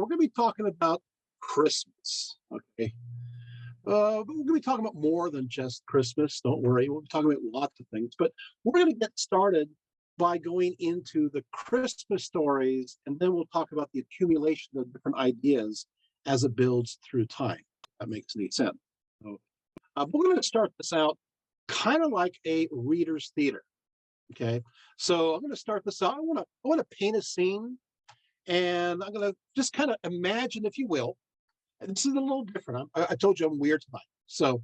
we're going to be talking about Christmas. Okay. But we're going to be talking about more than just Christmas. Don't worry. We'll be talking about lots of things. But we're going to get started by going into the Christmas stories, and then we'll talk about the accumulation of different ideas as it builds through time. That makes any sense. So, we're going to start this out kind of like a reader's theater. Okay. So I'm going to start this out. I want to paint a scene, and I'm going to just kind of imagine, if you will. And this is a little different. I told you I'm weird tonight. So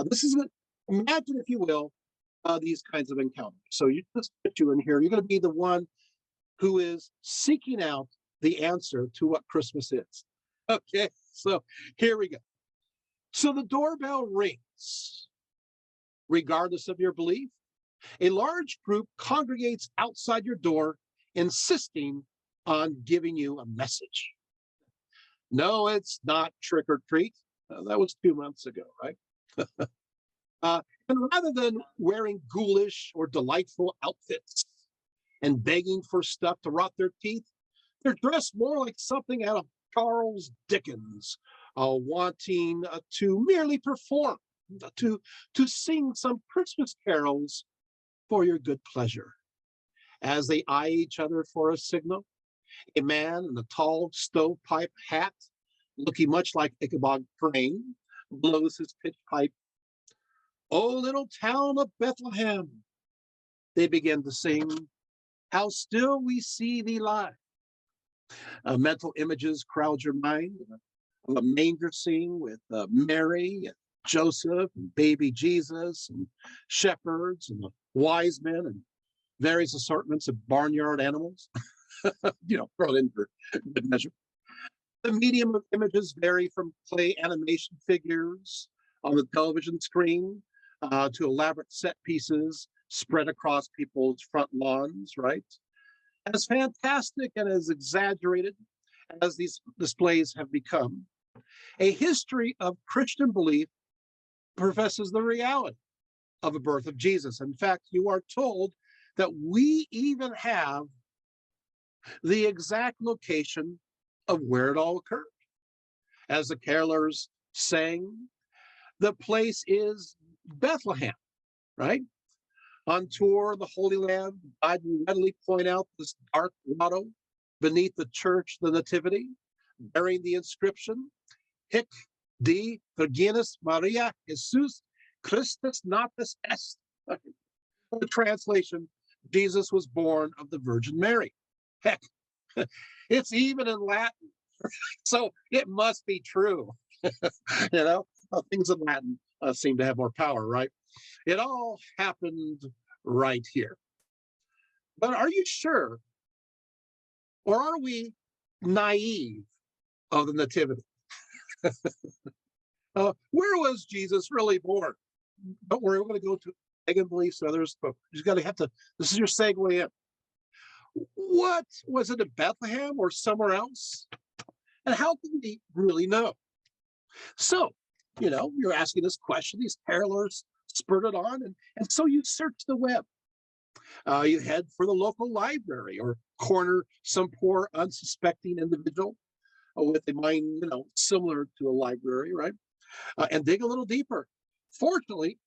this is imagine, if you will, these kinds of encounters. So you just put you in here. You're going to be the one who is seeking out the answer to what Christmas is. Okay. So here we go. So the doorbell rings. Regardless of your belief, a large group congregates outside your door, insisting on giving you a message. No, it's not trick or treat. That was 2 months ago, right? And rather than wearing ghoulish or delightful outfits and begging for stuff to rot their teeth, they're dressed more like something out of Charles Dickens, wanting to merely perform, to sing some Christmas carols for your good pleasure. As they eye each other for a signal, a man in a tall stovepipe hat, looking much like Ichabod Crane, blows his pitch pipe. "O little town of Bethlehem," they begin to sing, "how still we see thee lie." Mental images crowd your mind of a manger scene with Mary and Joseph and baby Jesus and shepherds and the wise men and various assortments of barnyard animals, thrown in for good measure. The medium of images vary from clay animation figures on the television screen to elaborate set pieces spread across people's front lawns, right? As fantastic and as exaggerated as these displays have become, a history of Christian belief professes the reality of the birth of Jesus. In fact, you are told that we even have the exact location of where it all occurred. As the carolers sang, the place is Bethlehem, right? On tour, the Holy Land, I would readily point out this dark grotto beneath the church, the Nativity, bearing the inscription, Hic de Virginis Maria Jesus Christus natus est. The translation, Jesus was born of the Virgin Mary. Heck, it's even in Latin, so it must be true. Things in Latin seem to have more power, right? It all happened right here. But are you sure, or are we naive of the Nativity? Where was Jesus really born? Don't worry, we're going to go to pagan beliefs and others, but you got to have to. This is your segue in. What was it, in Bethlehem or somewhere else? And how can we really know? So, you're asking this question. These carolers spurred it on, and so you search the web. You head for the local library or corner some poor, unsuspecting individual with a mind, similar to a library, right? And dig a little deeper. Fortunately,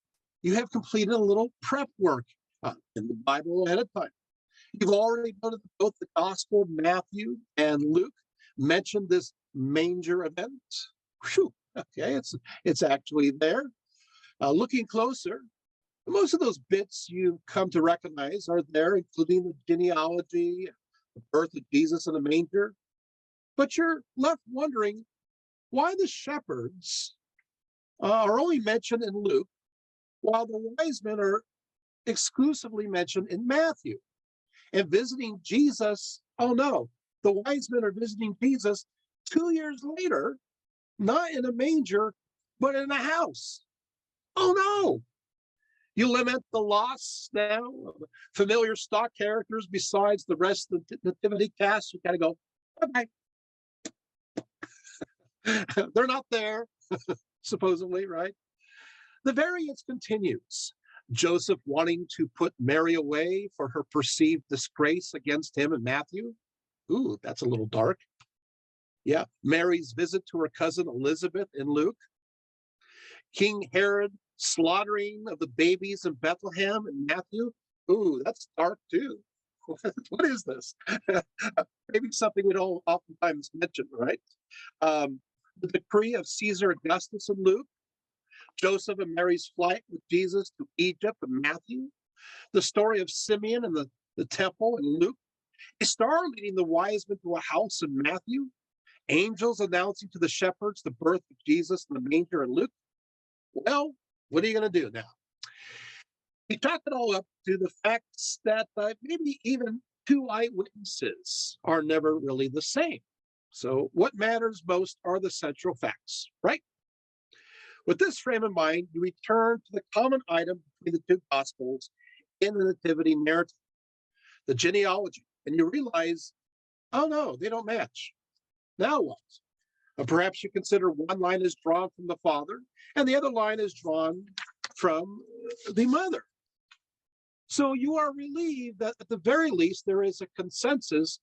you have completed a little prep work in the Bible ahead of time. You've already noted that both the Gospel, Matthew and Luke, mentioned this manger event. Whew, okay, it's actually there. Looking closer, most of those bits you've come to recognize are there, including the genealogy, the birth of Jesus in the manger. But you're left wondering why the shepherds are only mentioned in Luke, while the wise men are exclusively mentioned in Matthew. And visiting Jesus, oh no, the wise men are visiting Jesus 2 years later, not in a manger, but in a house. Oh no! You lament the loss now of familiar stock characters besides the rest of the nativity cast. You gotta go, okay. They're not there, supposedly, right? The variance continues. Joseph wanting to put Mary away for her perceived disgrace against him in Matthew. Ooh, that's a little dark. Yeah, Mary's visit to her cousin Elizabeth in Luke, King Herod slaughtering of the babies in Bethlehem in Matthew. Ooh, that's dark too. What is this? Maybe something we don't oftentimes mention, right? The decree of Caesar Augustus in Luke, Joseph and Mary's flight with Jesus to Egypt in Matthew, the story of Simeon and the temple in Luke, a star leading the wise men to a house in Matthew, angels announcing to the shepherds the birth of Jesus in the manger in Luke. Well, what are you going to do now? We chalk it all up to the facts that maybe even two eyewitnesses are never really the same. So what matters most are the central facts, right? With this frame in mind, you return to the common item between the two gospels in the nativity narrative, the genealogy, and you realize, oh no, they don't match. Now what? Perhaps you consider one line is drawn from the father and the other line is drawn from the mother. So you are relieved that at the very least there is a consensus,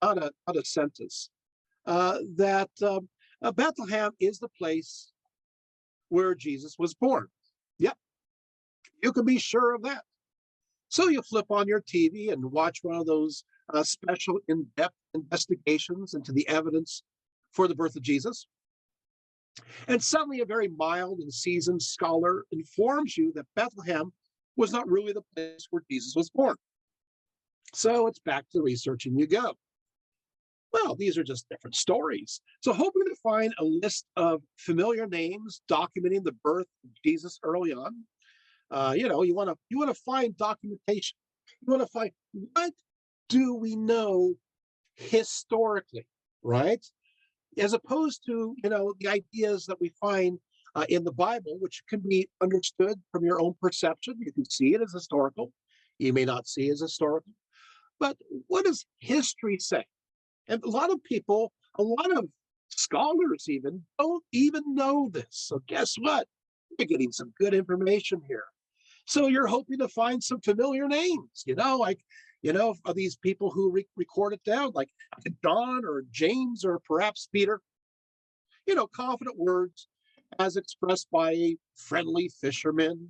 not a census, that Bethlehem is the place where Jesus was born. Yep, you can be sure of that. So you flip on your TV and watch one of those special in-depth investigations into the evidence for the birth of Jesus. And suddenly a very mild and seasoned scholar informs you that Bethlehem was not really the place where Jesus was born. So it's back to the research and you go. Well, these are just different stories. So hoping to find a list of familiar names documenting the birth of Jesus early on. You want to find documentation. You want to find what do we know historically, right? As opposed to the ideas that we find in the Bible, which can be understood from your own perception. You can see it as historical. You may not see it as historical. But what does history say? And a lot of people, a lot of scholars even, don't even know this. So guess what? You're getting some good information here. So you're hoping to find some familiar names, of these people who record it down, like John or James or perhaps Peter. Confident words as expressed by a friendly fisherman.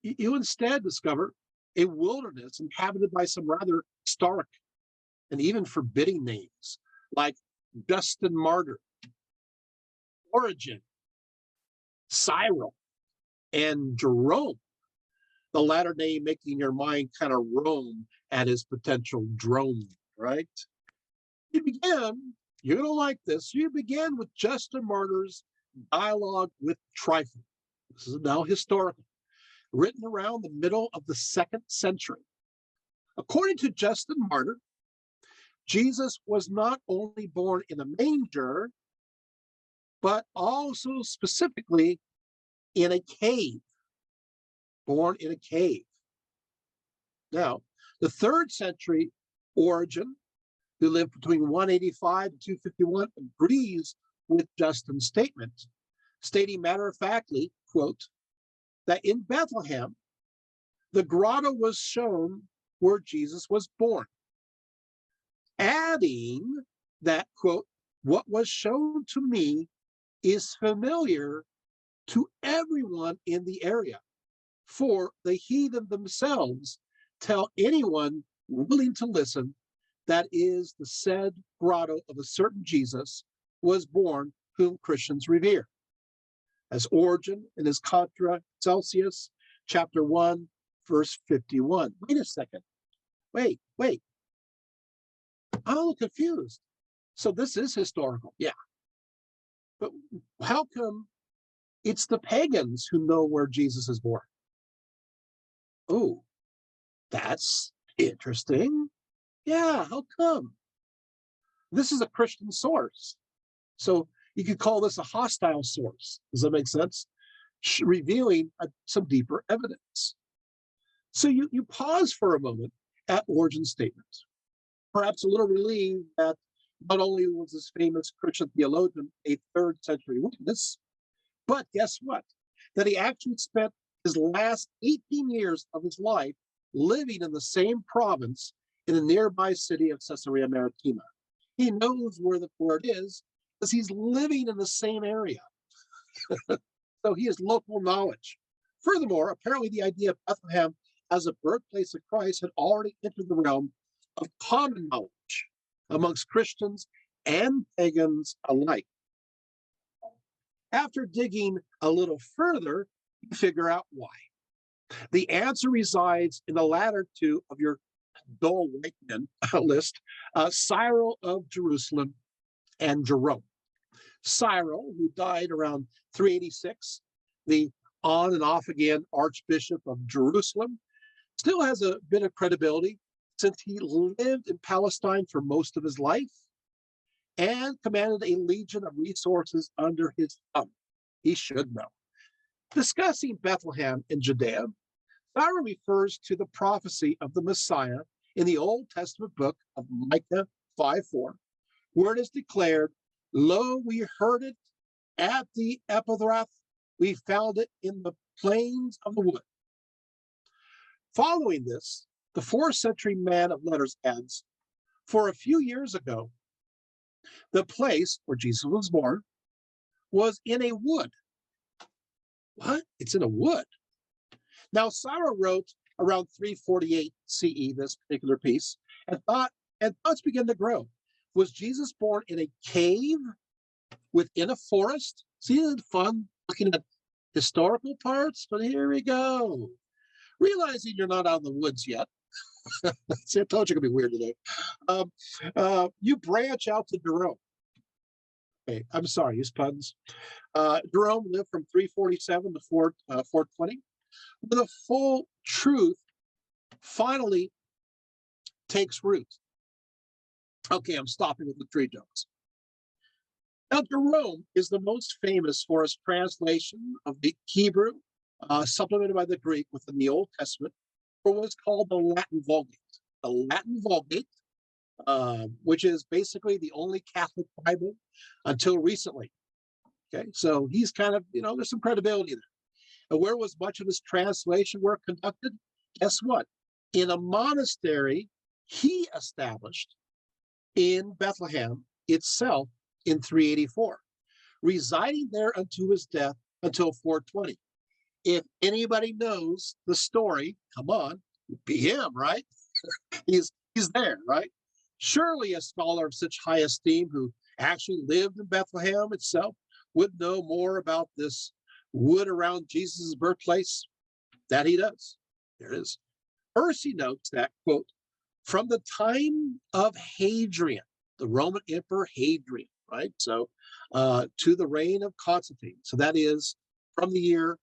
You instead discover a wilderness inhabited by some rather stark and even forbidding names like Justin Martyr, Origen, Cyril, and Jerome, the latter name making your mind kind of roam at his potential drone, right? You're going to like this, you began with Justin Martyr's dialogue with Tryphon. This is now historical, written around the middle of the 2nd century. According to Justin Martyr, Jesus was not only born in a manger, but also specifically in a cave. Born in a cave. Now, the 3rd century Origen, who lived between 185 and 251, agrees with Justin's statement, stating matter-of-factly, quote, that in Bethlehem, the grotto was shown where Jesus was born, adding that, quote, what was shown to me is familiar to everyone in the area, for the heathen themselves tell anyone willing to listen that is the said grotto of a certain Jesus was born whom Christians revere. As Origen in his Contra Celsius, chapter 1, verse 51. Wait a second. Wait. I'm a little confused. So this is historical. Yeah. But how come it's the pagans who know where Jesus is born? Oh, that's interesting. Yeah, how come? This is a Christian source. So you could call this a hostile source. Does that make sense? Revealing some deeper evidence. So you pause for a moment at Origen's statement, perhaps a little relieved that not only was this famous Christian theologian a 3rd century witness, but guess what? That he actually spent his last 18 years of his life living in the same province in the nearby city of Caesarea Maritima. He knows where it is because he's living in the same area. So he has local knowledge. Furthermore, apparently the idea of Bethlehem as a birthplace of Christ had already entered the realm of common knowledge amongst Christians and pagans alike. After digging a little further, you figure out why. The answer resides in the latter two of your dull white men list, Cyril of Jerusalem and Jerome. Cyril, who died around 386, the on and off again Archbishop of Jerusalem, still has a bit of credibility since he lived in Palestine for most of his life and commanded a legion of resources under his thumb. He should know. Discussing Bethlehem in Judea, Cyril refers to the prophecy of the Messiah in the Old Testament book of Micah 5:4, where it is declared, "Lo, we heard it at the Epithrath, we found it in the plains of the wood." Following this, the 4th century man of letters adds, "For a few years ago, the place where Jesus was born was in a wood." What? It's in a wood. Now, Cyril wrote around 348 CE, this particular piece, and thoughts began to grow. Was Jesus born in a cave within a forest? See, it's fun looking at historical parts, but here we go. Realizing you're not out in the woods yet. See, I told you it could be weird today. You branch out to Jerome. Okay, I'm sorry, use puns. Jerome lived from 347 to 420. Where the full truth finally takes root. Okay, I'm stopping with the tree jokes. Now, Jerome is the most famous for his translation of the Hebrew, supplemented by the Greek within the Old Testament, for what's called the Latin Vulgate. The Latin Vulgate, which is basically the only Catholic Bible until recently. Okay, so he's kind of, there's some credibility there. And where was much of his translation work conducted? Guess what? In a monastery he established in Bethlehem itself in 384, residing there unto his death until 420. If anybody knows the story, come on, it'd be him, right? he's there, right? Surely a scholar of such high esteem who actually lived in Bethlehem itself would know more about this wood around Jesus' birthplace. That he does. There it is. First, he notes that, quote, from the time of Hadrian, the Roman Emperor Hadrian, right? So to the reign of Constantine. So that is from the year,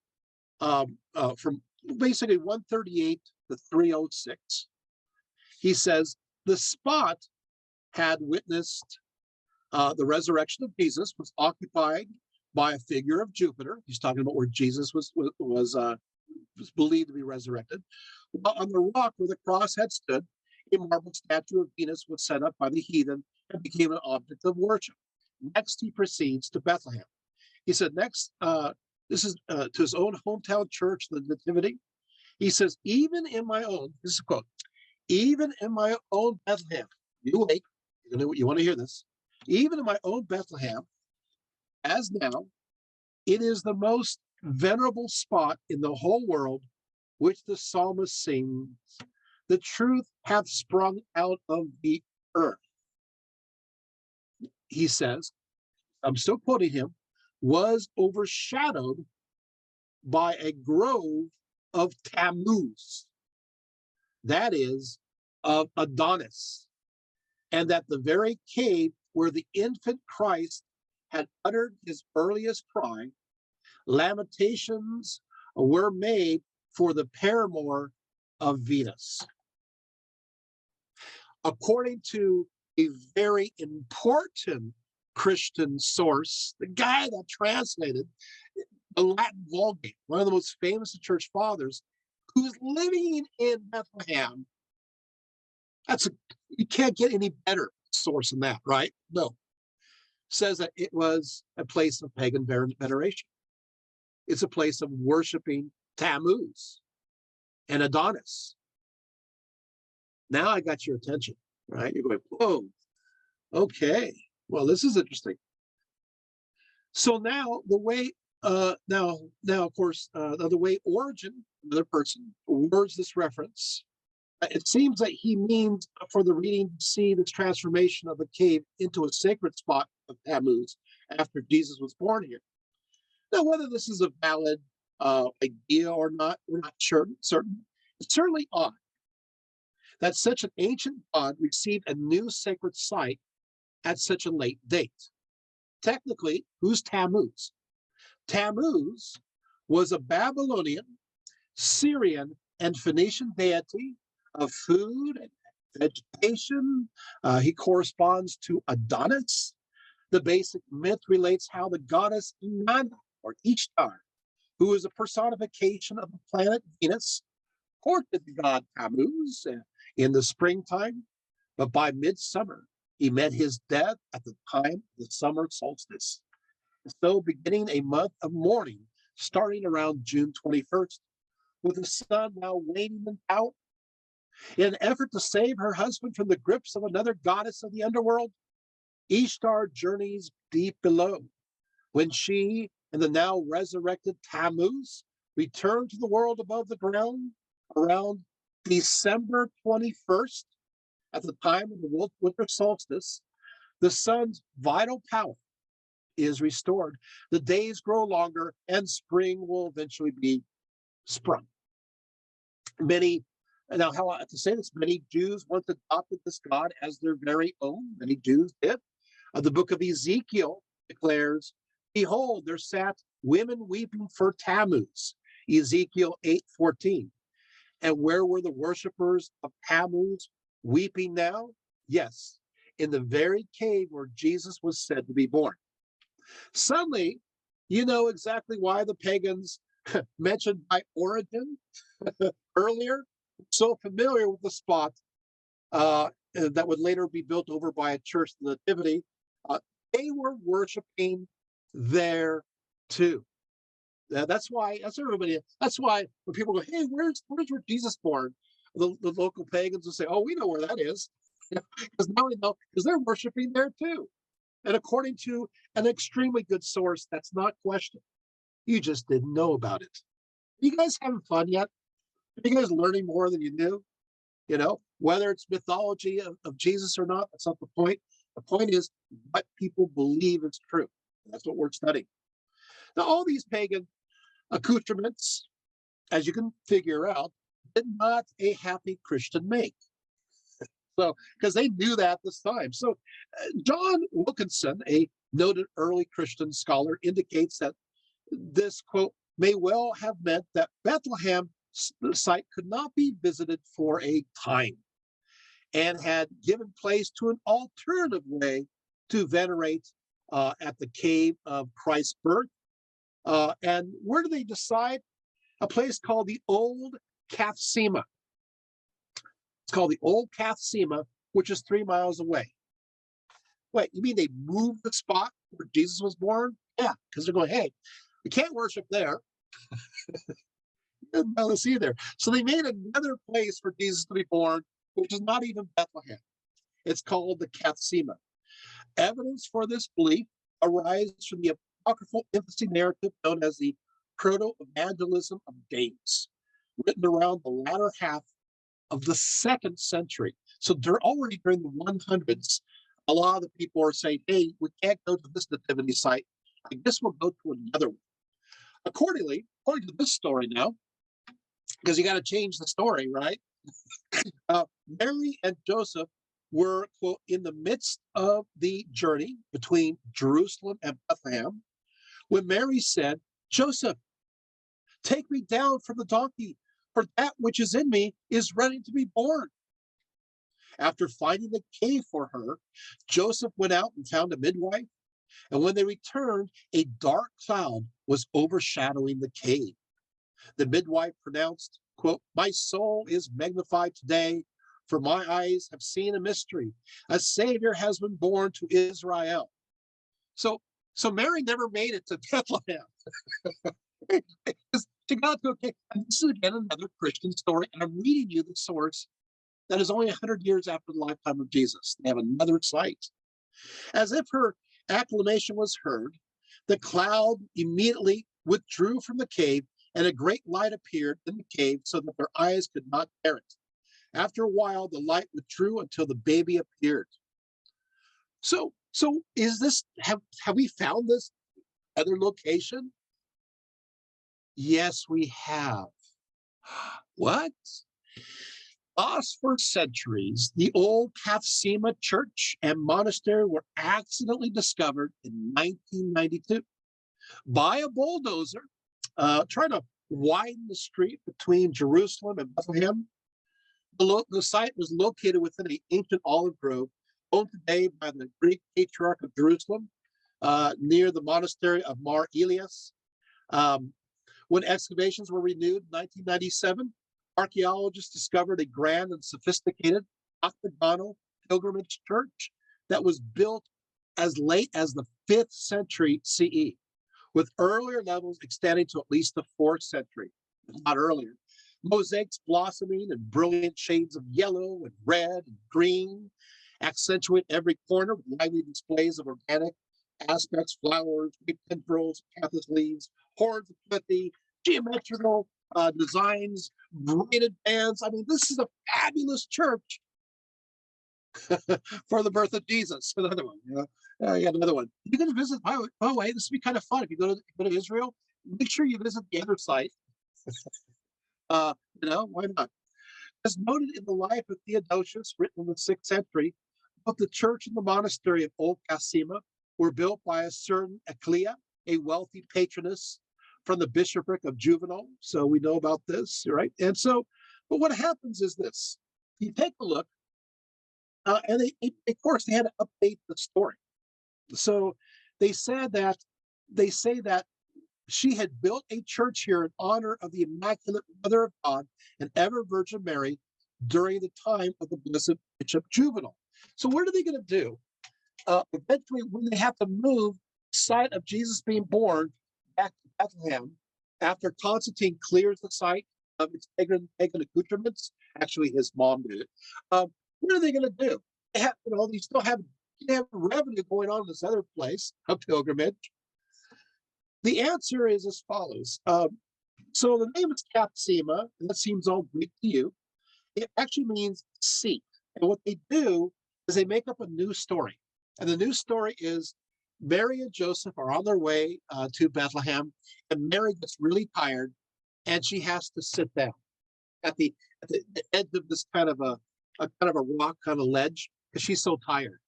from basically 138 to 306. He says the spot had witnessed the resurrection of Jesus, was occupied by a figure of Jupiter. He's talking about where Jesus was believed to be resurrected. On the rock where the cross had stood, a marble statue of Venus was set up by the heathen and became an object of worship. Next, he proceeds to Bethlehem. He said, next, this is to his own hometown church, the Nativity. He says, even in my own, this is a quote, even in my own Bethlehem, you wait, you want to hear this, even in my own Bethlehem, as now, it is the most venerable spot in the whole world, which the psalmist sings, the truth hath sprung out of the earth. He says, I'm still quoting him, was overshadowed by a grove of Tammuz, that is, of Adonis, and that the very cave where the infant Christ had uttered his earliest cry, lamentations were made for the paramour of Venus. According to a very important Christian source, the guy that translated the Latin Vulgate, one of the most famous church fathers, who's living in Bethlehem. You can't get any better source than that, right? No. Says that it was a place of pagan veneration. It's a place of worshiping Tammuz and Adonis. Now I got your attention, right? You're going, whoa, Okay. Well, this is interesting. So now the way now of course the way Origin, another person, words this reference, it seems that he means for the reading to see this transformation of the cave into a sacred spot of Tammuz after Jesus was born here. Now, whether this is a valid idea or not, we're not sure. Certain. It's certainly odd that such an ancient god received a new sacred site at such a late date. Technically, who's Tammuz? Tammuz was a Babylonian, Syrian, and Phoenician deity of food and vegetation. He corresponds to Adonis. The basic myth relates how the goddess Inanna, or Ishtar, who is a personification of the planet Venus, courted the god Tammuz in the springtime, but by midsummer, he met his death at the time of the summer solstice. So, beginning a month of mourning, starting around June 21st, with the sun now waning in power. In an effort to save her husband from the grips of another goddess of the underworld, Ishtar journeys deep below. When she and the now resurrected Tammuz return to the world above the ground around December 21st, at the time of the winter solstice, the sun's vital power is restored. The days grow longer and spring will eventually be sprung. Many, now how I have to say this, many Jews once adopted this god as their very own. Many Jews did. The book of Ezekiel declares, behold, there sat women weeping for Tammuz, Ezekiel 8:14. And where were the worshipers of Tammuz weeping now? Yes, in the very cave where Jesus was said to be born. Suddenly, you know exactly why the pagans mentioned by Origen earlier, so familiar with the spot that would later be built over by a church, the Nativity. Uh, they were worshiping there too. That's why. That's everybody. That's why when people go, "Hey, where's where Jesus born?" The local pagans will say, "Oh, we know where that is," because now we know because they're worshiping there too. And according to an extremely good source, that's not questioned. You just didn't know about it. You guys having fun yet? Are you guys learning more than you knew? You know, whether it's mythology of Jesus or not, that's not the point. The point is what people believe is true. That's what we're studying. Now, all these pagan accoutrements, as you can figure out, did not a happy Christian make. So, because they knew that this time. So, John Wilkinson, a noted early Christian scholar, indicates that this quote may well have meant that Bethlehem site could not be visited for a time and had given place to an alternative way to venerate at the cave of Christ's birth. And where do they decide? A place called the Old Cathsema. It's called the Old Cathsema, which is 3 miles away. Wait, you mean they moved the spot where Jesus was born? Yeah, because they're going, hey, we can't worship there. Let's see there. So they made another place for Jesus to be born, which is not even Bethlehem. It's called the Cathsema. Evidence for this belief arises from the apocryphal infancy narrative known as the Proto-Evangelism of James, written around the latter half of the 2nd century. So they're already during the 100s. A lot of the people are saying, hey, we can't go to this nativity site. I guess we'll go to another one. Accordingly, according to this story now, because you got to change the story, right? Mary and Joseph were, quote, in the midst of the journey between Jerusalem and Bethlehem when Mary said, Joseph, take me down from the donkey, for that which is in me is ready to be born. After finding the cave for her, Joseph went out and found a midwife. And when they returned, a dark cloud was overshadowing the cave. The midwife pronounced, quote, my soul is magnified today, for my eyes have seen a mystery. A Savior has been born to Israel. So Mary never made it to Bethlehem. She got to, okay, and this is again another Christian story, and I'm reading you the source that is only 100 years after the lifetime of Jesus. They have another site. As if her acclamation was heard, the cloud immediately withdrew from the cave, and a great light appeared in the cave so that their eyes could not bear it. After a while, the light withdrew until the baby appeared. So is this have we found this other location? Yes, we have. What? Lost for centuries, the old Kathsima church and monastery were accidentally discovered in 1992 by a bulldozer trying to widen the street between Jerusalem and Bethlehem. The site was located within an ancient olive grove owned today by the Greek Patriarch of Jerusalem near the monastery of Mar Elias. Um, when excavations were renewed in 1997, archaeologists discovered a grand and sophisticated octagonal pilgrimage church that was built as late as the 5th century CE, with earlier levels extending to at least the 4th century, if not earlier. Mosaics blossoming in brilliant shades of yellow and red and green accentuate every corner with lively displays of organic aspects, flowers, tendrils, canthus leaves, horns of plenty, geometrical designs, braided bands. I mean, this is a fabulous church for the birth of Jesus. Another one, yeah, another one. You're going to visit. By the way, this would be kind of fun if you go to Israel. Make sure you visit the other site. Uh, why not? As noted in the life of Theodosius, written in the 6th century, both the church and the monastery of Old Cassima were built by a certain Eclia, a wealthy patroness from the bishopric of Juvenal. So we know about this, right? And so, but what happens is this: you take a look, and of course, they had to update the story. So they say that she had built a church here in honor of the Immaculate Mother of God and ever Virgin Mary during the time of the Blessed Bishop Juvenal. So what are they going to do? Eventually, when they have to move the site of Jesus being born back to Bethlehem, after Constantine clears the site of its pagan accoutrements, actually his mom did it. What are they going to do? They have, they still have revenue going on in this other place, a pilgrimage. The answer is as follows. So the name is Kathsima, and that seems all Greek to you. It actually means seat. And what they do is they make up a new story. And the new story is Mary and Joseph are on their way to Bethlehem, and Mary gets really tired, and she has to sit down at the edge of this kind of a rock kind of ledge because she's so tired.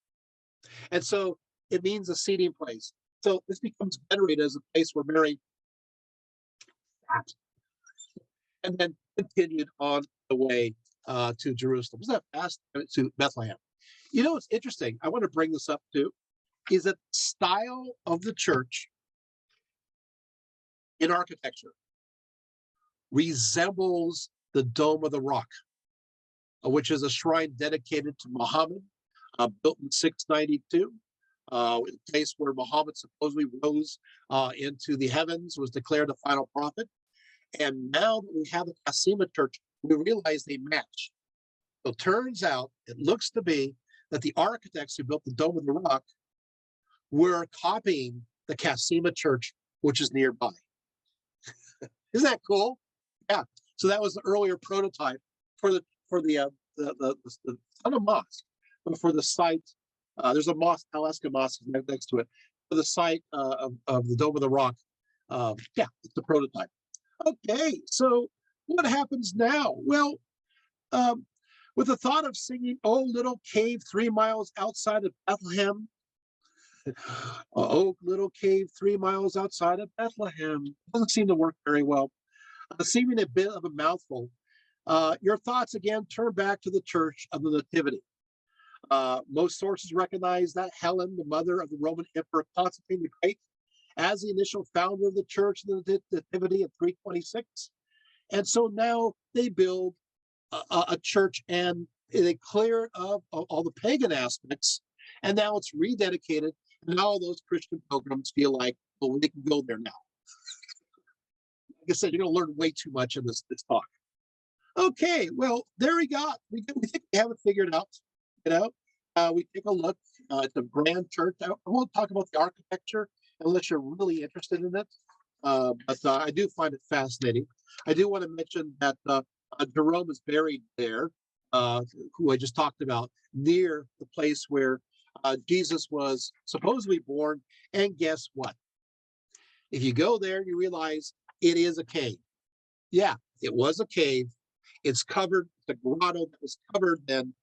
And so it means a seating place. So this becomes venerated as a place where Mary sat and then continued on the way to Jerusalem. Isn't that fast? To Bethlehem. What's interesting? I want to bring this up too, is that the style of the church in architecture resembles the Dome of the Rock, which is a shrine dedicated to Muhammad, built in 692. A place where Muhammad supposedly rose into the heavens, was declared a final prophet. And now that we have the Cassima church, we realize they match. So it turns out, it looks to be that the architects who built the Dome of the Rock were copying the Cassima church, which is nearby. Isn't that cool? Yeah. So that was the earlier prototype for the not a mosque, but for the site. There's a mosque, Alaska Mosque, next to it. For the site of the Dome of the Rock. It's the prototype. Okay, so what happens now? Well, with the thought of singing "Oh Little Cave 3 miles outside of Bethlehem," "Oh Little Cave 3 miles outside of Bethlehem," doesn't seem to work very well. Seeming a bit of a mouthful. Your thoughts again turn back to the Church of the Nativity. Most sources recognize that Helen, the mother of the Roman Emperor Constantine the Great, as the initial founder of the Church of the Nativity in 326. And so now they build a church and they clear it of all the pagan aspects, and now it's rededicated. And now all those Christian pilgrims feel like, well, they can go there now. Like I said, you're going to learn way too much in this talk. Okay, well, there we go. We think we have it figured out. We take a look. It's a grand church. I won't talk about the architecture unless you're really interested in it. But I do find it fascinating. I do want to mention that Jerome is buried there, uh, who I just talked about, near the place where Jesus was supposedly born. And guess what? If you go there, you realize it is a cave. Yeah, it was a cave. It's covered, the grotto that was covered then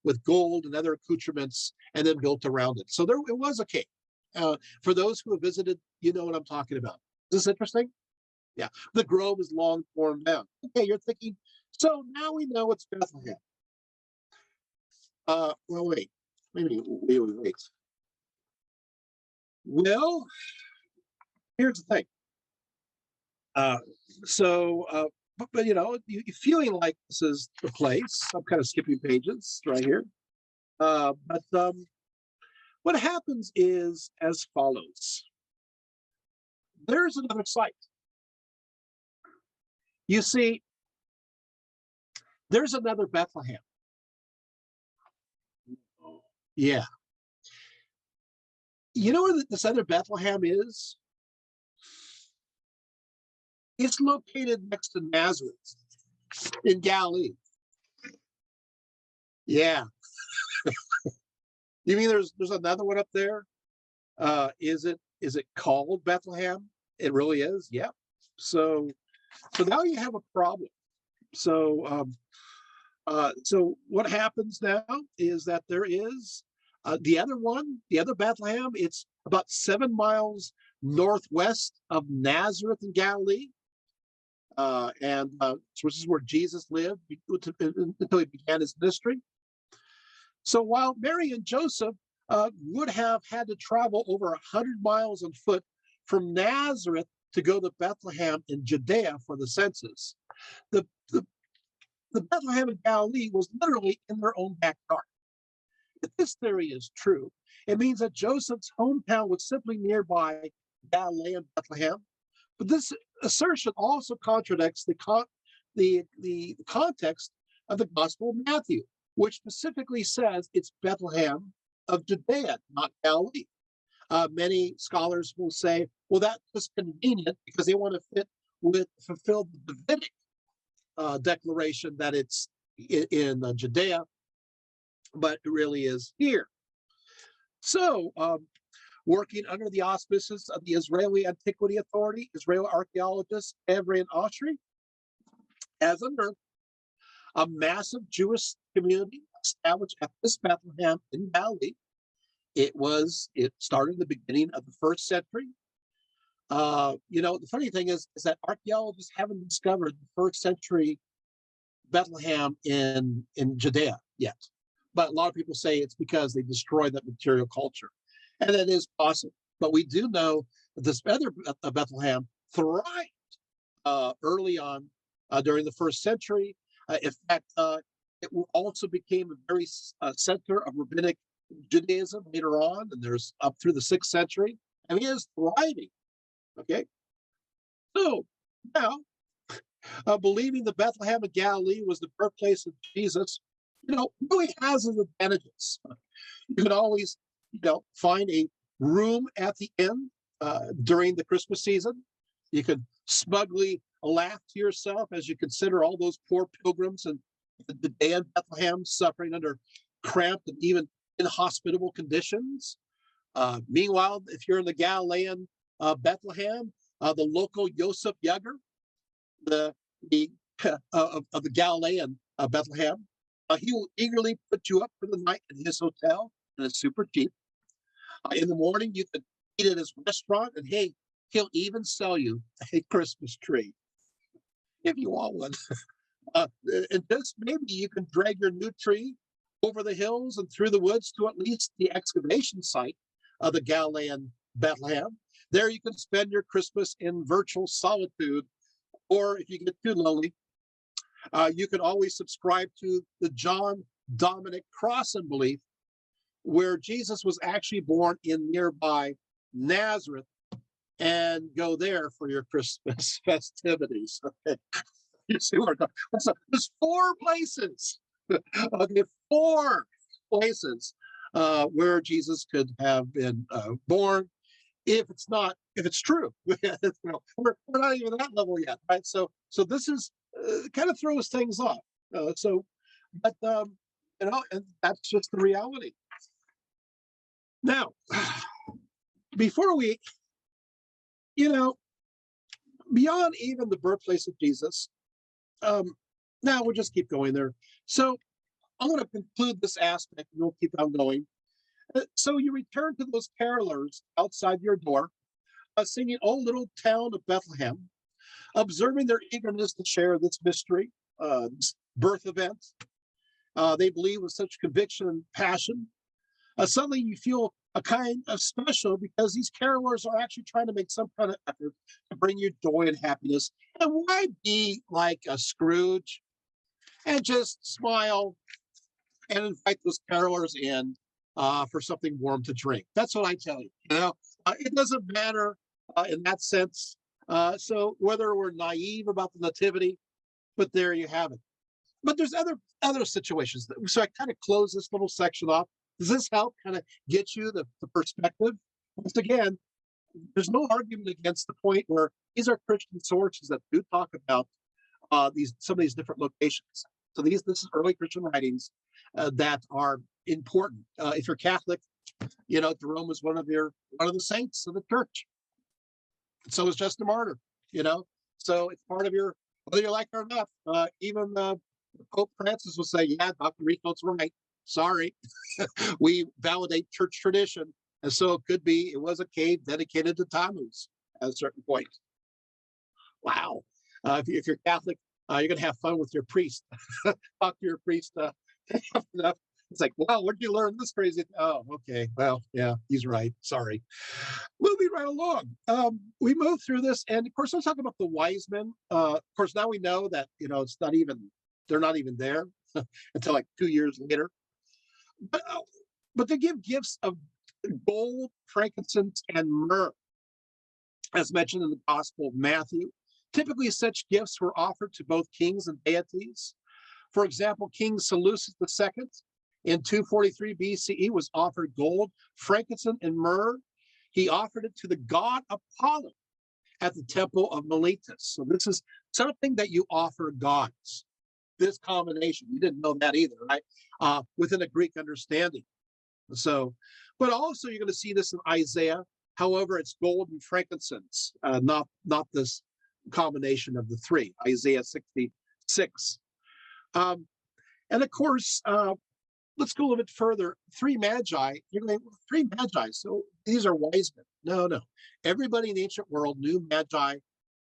with gold and other accoutrements, and then built around it. So there, it was a cave. For those who have visited, you know what I'm talking about. Is this interesting? Yeah, the grove is long torn down. Okay, you're thinking, so now we know it's Bethlehem. Well, wait. Well, here's the thing. Uh, but you know, you feeling like this is the place. I'm kind of skipping pages right here. But what happens is as follows. There's another site. You see, there's another Bethlehem. Yeah. You know where this other Bethlehem is? It's located next to Nazareth in Galilee. Yeah. You mean there's another one up there? Is it called Bethlehem? It really is. Yeah. So now you have a problem. So what happens now is that there is the other one, the other Bethlehem. It's about 7 miles northwest of Nazareth in Galilee, which is where Jesus lived until he began his ministry. So while Mary and Joseph would have had to travel over 100 miles on foot from Nazareth to go to Bethlehem in Judea for the census, the, the, the Bethlehem in Galilee was literally in their own backyard. If this theory is true, it means that Joseph's hometown was simply nearby Galilean Bethlehem. But this assertion also contradicts the context of the Gospel of Matthew, which specifically says it's Bethlehem of Judea, not Galilee. Many scholars will say, well, that's just convenient because they want to fulfill the Davidic declaration that it's in Judea, but it really is here. So, working under the auspices of the Israeli Antiquity Authority, Israeli archaeologist Evren Oshri has unearthed a massive Jewish community established at this Bethlehem in Galilee. It started in the beginning of the first century. The funny thing is that archaeologists haven't discovered the first century Bethlehem in Judea yet. But a lot of people say it's because they destroyed that material culture. And that is possible. But we do know that this other Bethlehem thrived early on during the first century. In fact, it also became a very center of rabbinic Judaism later on, and there's up through the 6th century. I mean, it's thriving. Okay. So now, believing the Bethlehem of Galilee was the birthplace of Jesus, really has its advantages. You can always, find a room at the inn during the Christmas season. You can smugly laugh to yourself as you consider all those poor pilgrims and the day in Bethlehem suffering under cramped and even inhospitable conditions. Meanwhile, if you're in the Galilean Bethlehem, the local Yosef Yeager, of the Galilean Bethlehem, he will eagerly put you up for the night in his hotel, and it's super cheap. In the morning, you can eat at his restaurant, and hey, he'll even sell you a Christmas tree if you want one. And just maybe you can drag your new tree over the hills and through the woods to at least the excavation site of the Galilean Bethlehem. There you can spend your Christmas in virtual solitude, or if you get too lonely, you can always subscribe to the John Dominic Crossan belief, where Jesus was actually born in nearby Nazareth, and go there for your Christmas festivities. Okay. You see where I'm going? So there's 4 places. Okay, 4 places where Jesus could have been born. If it's true, we're not even at that level yet, right? So this is kind of throws things off. But and that's just the reality. Now, before we, you know, beyond even the birthplace of Jesus, now we'll just keep going there. So I'm going to conclude this aspect, and we'll keep on going. So you return to those carolers outside your door, singing "O Little Town of Bethlehem," observing their eagerness to share this mystery, this birth event. They believe with such conviction and passion. Suddenly you feel a kind of special because these carolers are actually trying to make some kind of effort to bring you joy and happiness. And why be like a Scrooge and just smile and invite those carolers in for something warm to drink? That's what I tell you. It doesn't matter in that sense. So whether we're naive about the nativity, but there you have it. But there's other situations. So I kind of close this little section off. Does this help kind of get you the perspective? Once again, there's no argument against the point where these are Christian sources that do talk about some of these different locations. So this is early Christian writings that are important. If you're Catholic, Jerome was one of the saints of the church. So was Justin Martyr. So it's part of whether you like it or not. Even Pope Francis would say, "Yeah, Dr. Rico's right. Sorry, we validate church tradition." And so it could be it was a cave dedicated to Tammuz at a certain point. Wow. If you're Catholic, you're going to have fun with your priest. Talk to your priest. It's like, wow, where'd you learn this crazy? Oh, okay. Well, yeah, he's right. Sorry. Moving right along. We move through this. And of course, let's talk about the wise men. Of course, now we know that, they're not even there until like 2 years later. But they give gifts of gold, frankincense, and myrrh, as mentioned in the Gospel of Matthew. Typically, such gifts were offered to both kings and deities. For example, King Seleucus II in 243 BCE was offered gold, frankincense, and myrrh. He offered it to the god Apollo at the temple of Miletus. So this is something that you offer gods. This combination, you didn't know that either, right? Within a Greek understanding. So, but also you're going to see this in Isaiah. However, it's gold and frankincense, not this combination of the three. Isaiah 66. And of course, let's go a little bit further. Three magi. You're going, three magi. So these are wise men. No. Everybody in the ancient world knew magi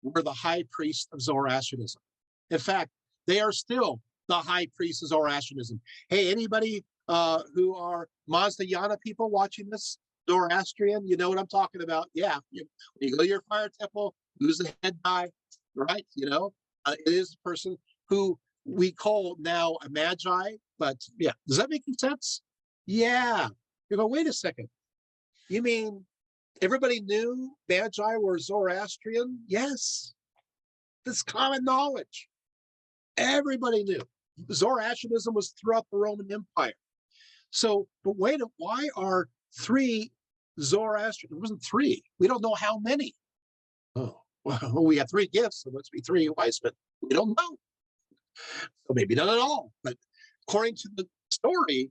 were the high priest of Zoroastrianism. In fact, they are still the high priest of Zoroastrianism. Hey, anybody who are Mazdayana people watching this, Zoroastrian, you know what I'm talking about? Yeah, when you go to your fire temple, who's the head guy, right? It is the person who we call now a magi. But yeah, does that make sense? Yeah. You go, wait a second. You mean everybody knew magi were Zoroastrian? Yes. This common knowledge. Everybody knew. Zoroastrianism was throughout the Roman Empire. So, but wait, why are three Zoroastrian? It wasn't three. We don't know how many. Oh, well, we have three gifts, so must be three wise men. We don't know. So maybe not at all. But according to the story,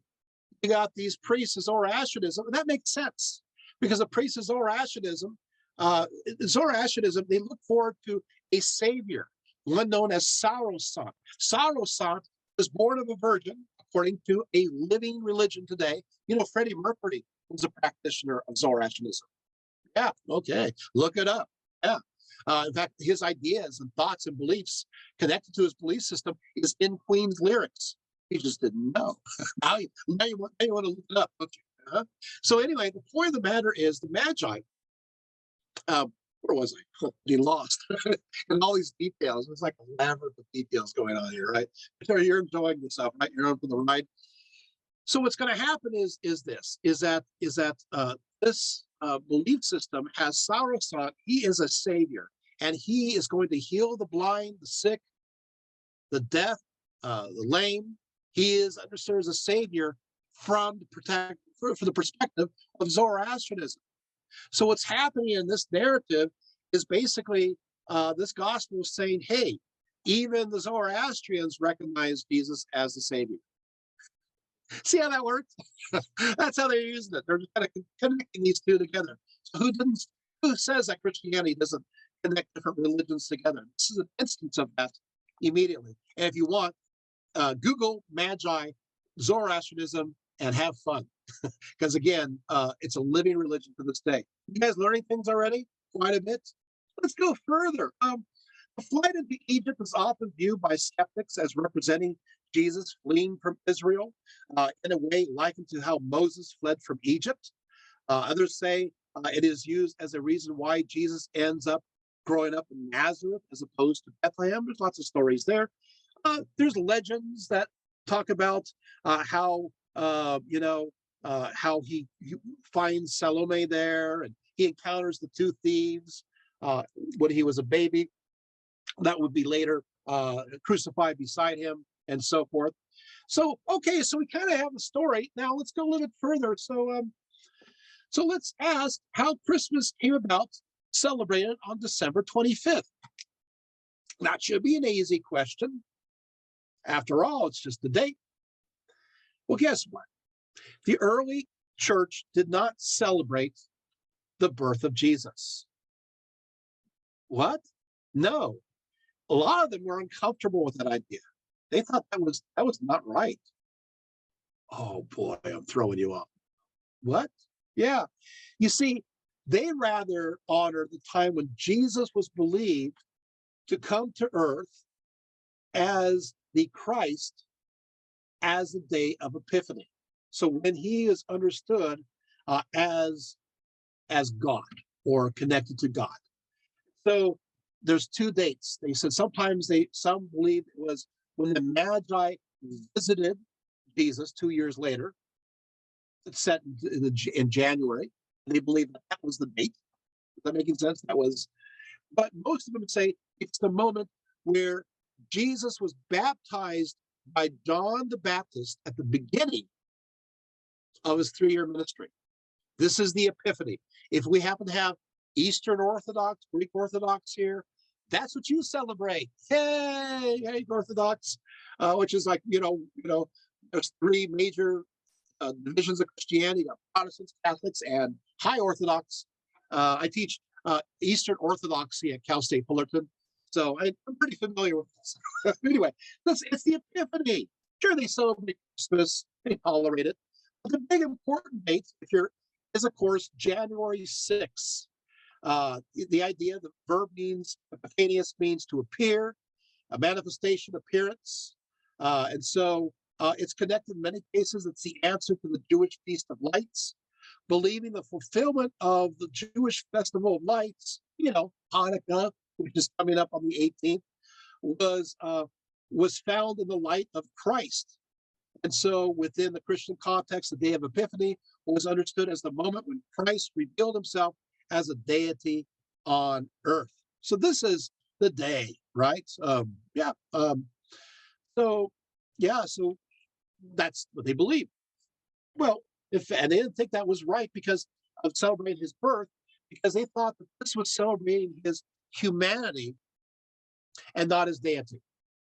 you got these priests of Zoroastrianism, and that makes sense because the priests of Zoroastrianism, they look forward to a savior, one known as Saros-Sant. Saros-Sant was born of a virgin, according to a living religion today. Freddie Mercury was a practitioner of Zoroastrianism. Yeah, okay, look it up. Yeah. In fact, his ideas and thoughts and beliefs connected to his belief system is in Queen's lyrics. He just didn't know. now you want to look it up, don't you? Uh-huh. So anyway, the point of the matter is the Magi. Where was I? Getting lost in all these details. It's like a labyrinth of details going on here, right? So you're enjoying yourself, right? You're on for the ride. So what's going to happen is that this belief system has Saros-Sant. He is a savior, and he is going to heal the blind, the sick, the deaf, the lame. He is understood as a savior from for the perspective of Zoroastrianism. So what's happening in this narrative is basically this gospel is saying, hey, even the Zoroastrians recognize Jesus as the Savior. See how that works? That's how they're using it. They're kind of connecting these two together. So who says that Christianity doesn't connect different religions together? This is an instance of that immediately. And if you want, Google Magi Zoroastrianism and have fun. Because again, it's a living religion to this day. You guys learning things already? Quite a bit. Let's go further. The flight into Egypt is often viewed by skeptics as representing Jesus fleeing from Israel, in a way likened to how Moses fled from Egypt. Others say it is used as a reason why Jesus ends up growing up in Nazareth as opposed to Bethlehem. There's lots of stories there. There's legends that talk about how how he finds Salome there, and he encounters the two thieves when he was a baby. That would be later crucified beside him, and so forth. So, okay, so we kind of have the story. Now let's go a little bit further. So let's ask how Christmas came about, celebrated on December 25th. That should be an easy question. After all, it's just a date. Well, guess what? The early church did not celebrate the birth of Jesus. What? No. A lot of them were uncomfortable with that idea. They thought that was not right. Oh boy, I'm throwing you off. What? Yeah. You see, they rather honor the time when Jesus was believed to come to earth as the Christ as the day of Epiphany. So when he is understood as God or connected to God. So there's two dates. They said some believe it was when the Magi visited Jesus 2 years later. It's set in January. They believe that was the date. Is that making sense? But most of them say it's the moment where Jesus was baptized by John the Baptist at the beginning of his 3-year ministry. This is the Epiphany. If we happen to have Eastern Orthodox, Greek Orthodox here, that's what you celebrate. Hey, Orthodox, which is like, there's 3 major divisions of Christianity. You got Protestants, Catholics, and High Orthodox. I teach Eastern Orthodoxy at Cal State Fullerton, so I'm pretty familiar with this. Anyway, it's the Epiphany. Sure, they celebrate Christmas, they tolerate it. But the big important date, is of course January 6th. The idea, the verb means, Epiphanius means to appear, a manifestation, appearance. And so it's connected in many cases. It's the answer to the Jewish Feast of Lights, believing the fulfillment of the Jewish Festival of Lights, Hanukkah, which is coming up on the 18th, was found in the light of Christ. And so within the Christian context, the day of Epiphany was understood as the moment when Christ revealed himself as a deity on earth. So this is the day, right? So that's what they believe. Well, and they didn't think that was right because of celebrating his birth, because they thought that this was celebrating his humanity and not his deity.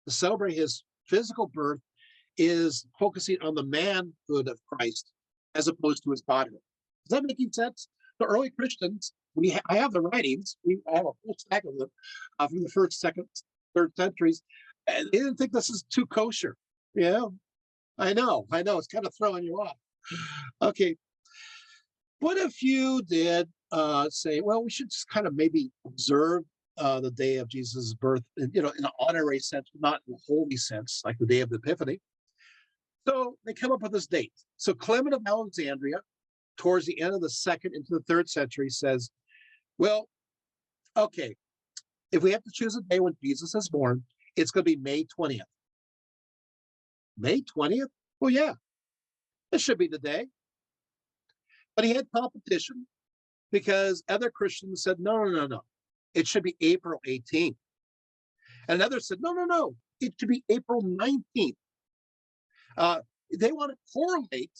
To celebrate his physical birth is focusing on the manhood of Christ as opposed to his godhood. Is that making sense? The early Christians, I have the writings. I have a full stack of them from the first, second, third centuries, and they didn't think this is too kosher. Yeah, I know. It's kind of throwing you off. Okay, what if you did say, well, we should just kind of maybe observe the day of Jesus' birth, in an honorary sense, not in a holy sense, like the day of the Epiphany. So they come up with this date. So Clement of Alexandria, towards the end of the 2nd into the 3rd century, says, well, okay, if we have to choose a day when Jesus is born, it's going to be May 20th. May 20th? Well, yeah, it should be the day. But he had competition because other Christians said, no. It should be April 18th. And others said, no. It should be April 19th. They want to correlate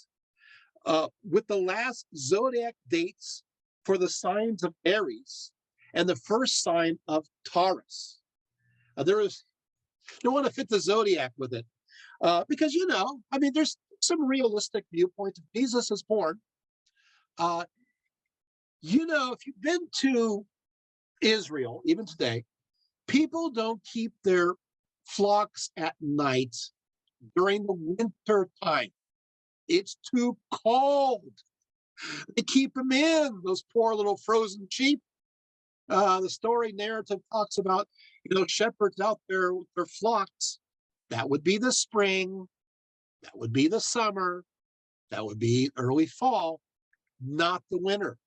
with the last zodiac dates for the signs of Aries and the first sign of Taurus. There is, you want to fit the zodiac with it because, I mean, there's some realistic viewpoint. If Jesus is born, uh, if you've been to Israel, even today, people don't keep their flocks at night during the winter time. It's too cold. They keep them in, those poor little frozen sheep. The story narrative talks about, shepherds out there with their flocks. That would be the spring. That would be the summer. That would be early fall, not the winter.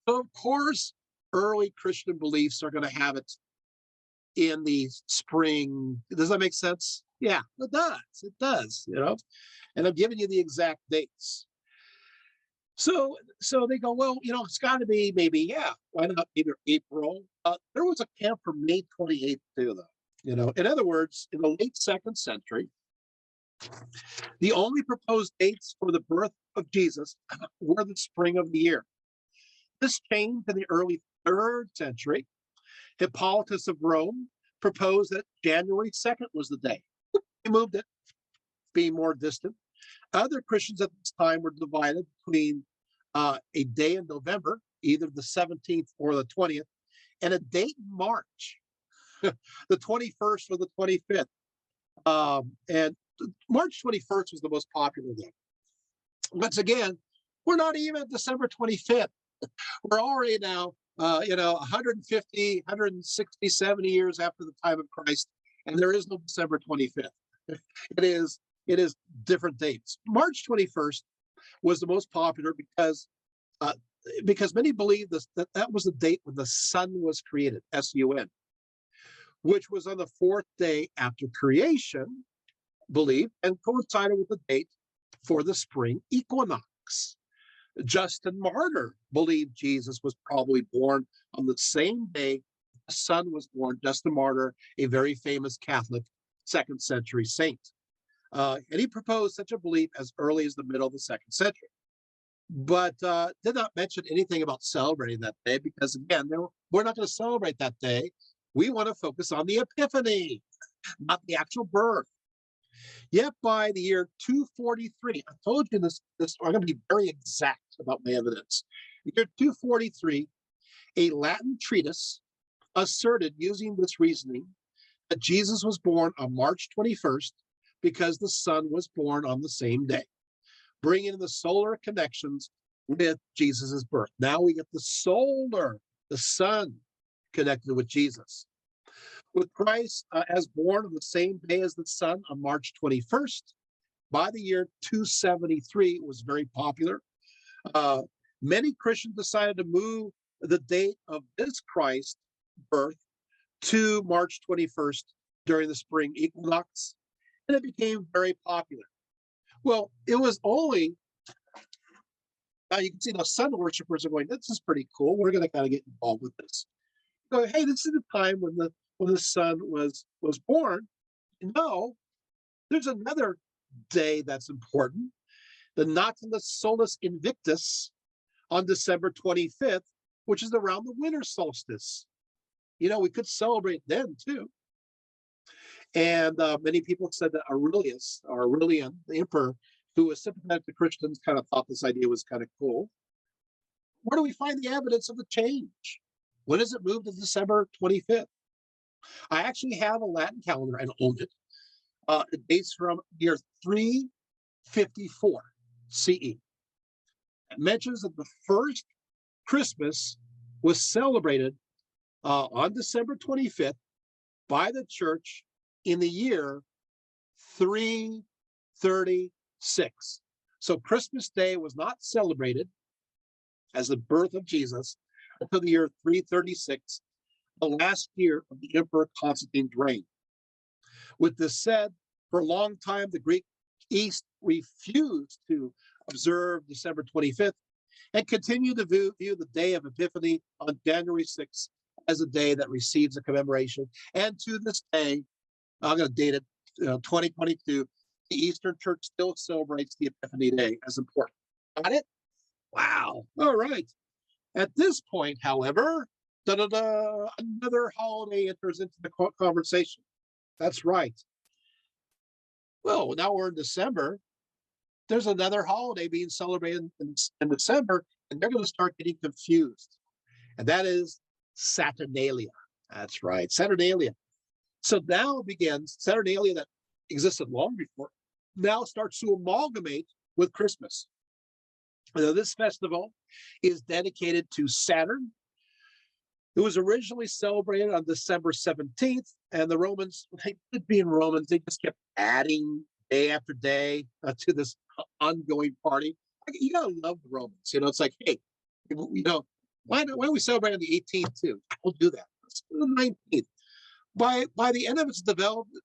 So, of course, early Christian beliefs are going to have it in the spring. Does that make sense? Yeah, it does. It does, and I'm giving you the exact dates. So they go, well, it's got to be maybe, yeah, why not maybe April? There was a camp for May 28th too, though. In other words, in the late 2nd century, the only proposed dates for the birth of Jesus were the spring of the year. This changed in the early 3rd century. Hippolytus of Rome proposed that January 2nd was the day. He moved it, being more distant. Other Christians at this time were divided between a day in November, either the 17th or the 20th, and a date in March, the 21st or the 25th. And March 21st was the most popular day. Once again, we're not even at December 25th. We're already now, 150, 160, 70 years after the time of Christ, and there is no December 25th. It is different dates. March 21st was the most popular because many believe that was the date when the sun was created, S-U-N, which was on the 4th day after creation, believed, and coincided with the date for the spring equinox. Justin Martyr believed Jesus was probably born on the same day the sun was born. Justin Martyr, a very famous Catholic 2nd century saint. And he proposed such a belief as early as the middle of the 2nd century, but did not mention anything about celebrating that day because, again, we're not going to celebrate that day. We want to focus on the Epiphany, not the actual birth. Yet by the year 243, I told you this I'm going to be very exact about my evidence. The year 243, a Latin treatise asserted, using this reasoning, that Jesus was born on March 21st because the sun was born on the same day, bringing the solar connections with Jesus's birth. Now we get the sun connected with Jesus. With Christ as born on the same day as the sun on March 21st, by the year 273, it was very popular. Many Christians decided to move the date of this Christ birth to March 21st during the spring equinox, and it became very popular. Well, it was only, now you can see the sun worshipers are going, this is pretty cool. We're going to kind of get involved with this. So, hey, this is the time when the sun was born. No, there's another day that's important, the Natulus Solis Invictus on December 25th, which is around the winter solstice. We could celebrate then too. And many people said that Aurelian, the emperor, who was sympathetic to Christians, kind of thought this idea was kind of cool. Where do we find the evidence of the change? When does it move to December 25th? I actually have a Latin calendar and own it. It dates from year 354 CE. It mentions that the first Christmas was celebrated on December 25th by the church in the year 336. So Christmas Day was not celebrated as the birth of Jesus until the year 336, the last year of the Emperor Constantine's reign. With this said, for a long time, the Greek East refused to observe December 25th and continued to view the day of Epiphany on January 6th as a day that receives a commemoration. And to this day, I'm going to date it, 2022, The Eastern Church still celebrates the Epiphany Day as important. Got it? Wow. All right. At this point, however, da-da-da, another holiday enters into the conversation. That's right. Well, now we're in December. There's another holiday being celebrated in December, and they're going to start getting confused. And that is Saturnalia. That's right, Saturnalia. So now it begins, Saturnalia that existed long before, now starts to amalgamate with Christmas. Now, this festival is dedicated to Saturn. It was originally celebrated on December 17th, and the Romans, being Romans, they just kept adding day after day to this ongoing party. You gotta love the Romans. It's like, hey, why don't we celebrate on the 18th too? We'll do that. Let's do the 19th. By the end of its development,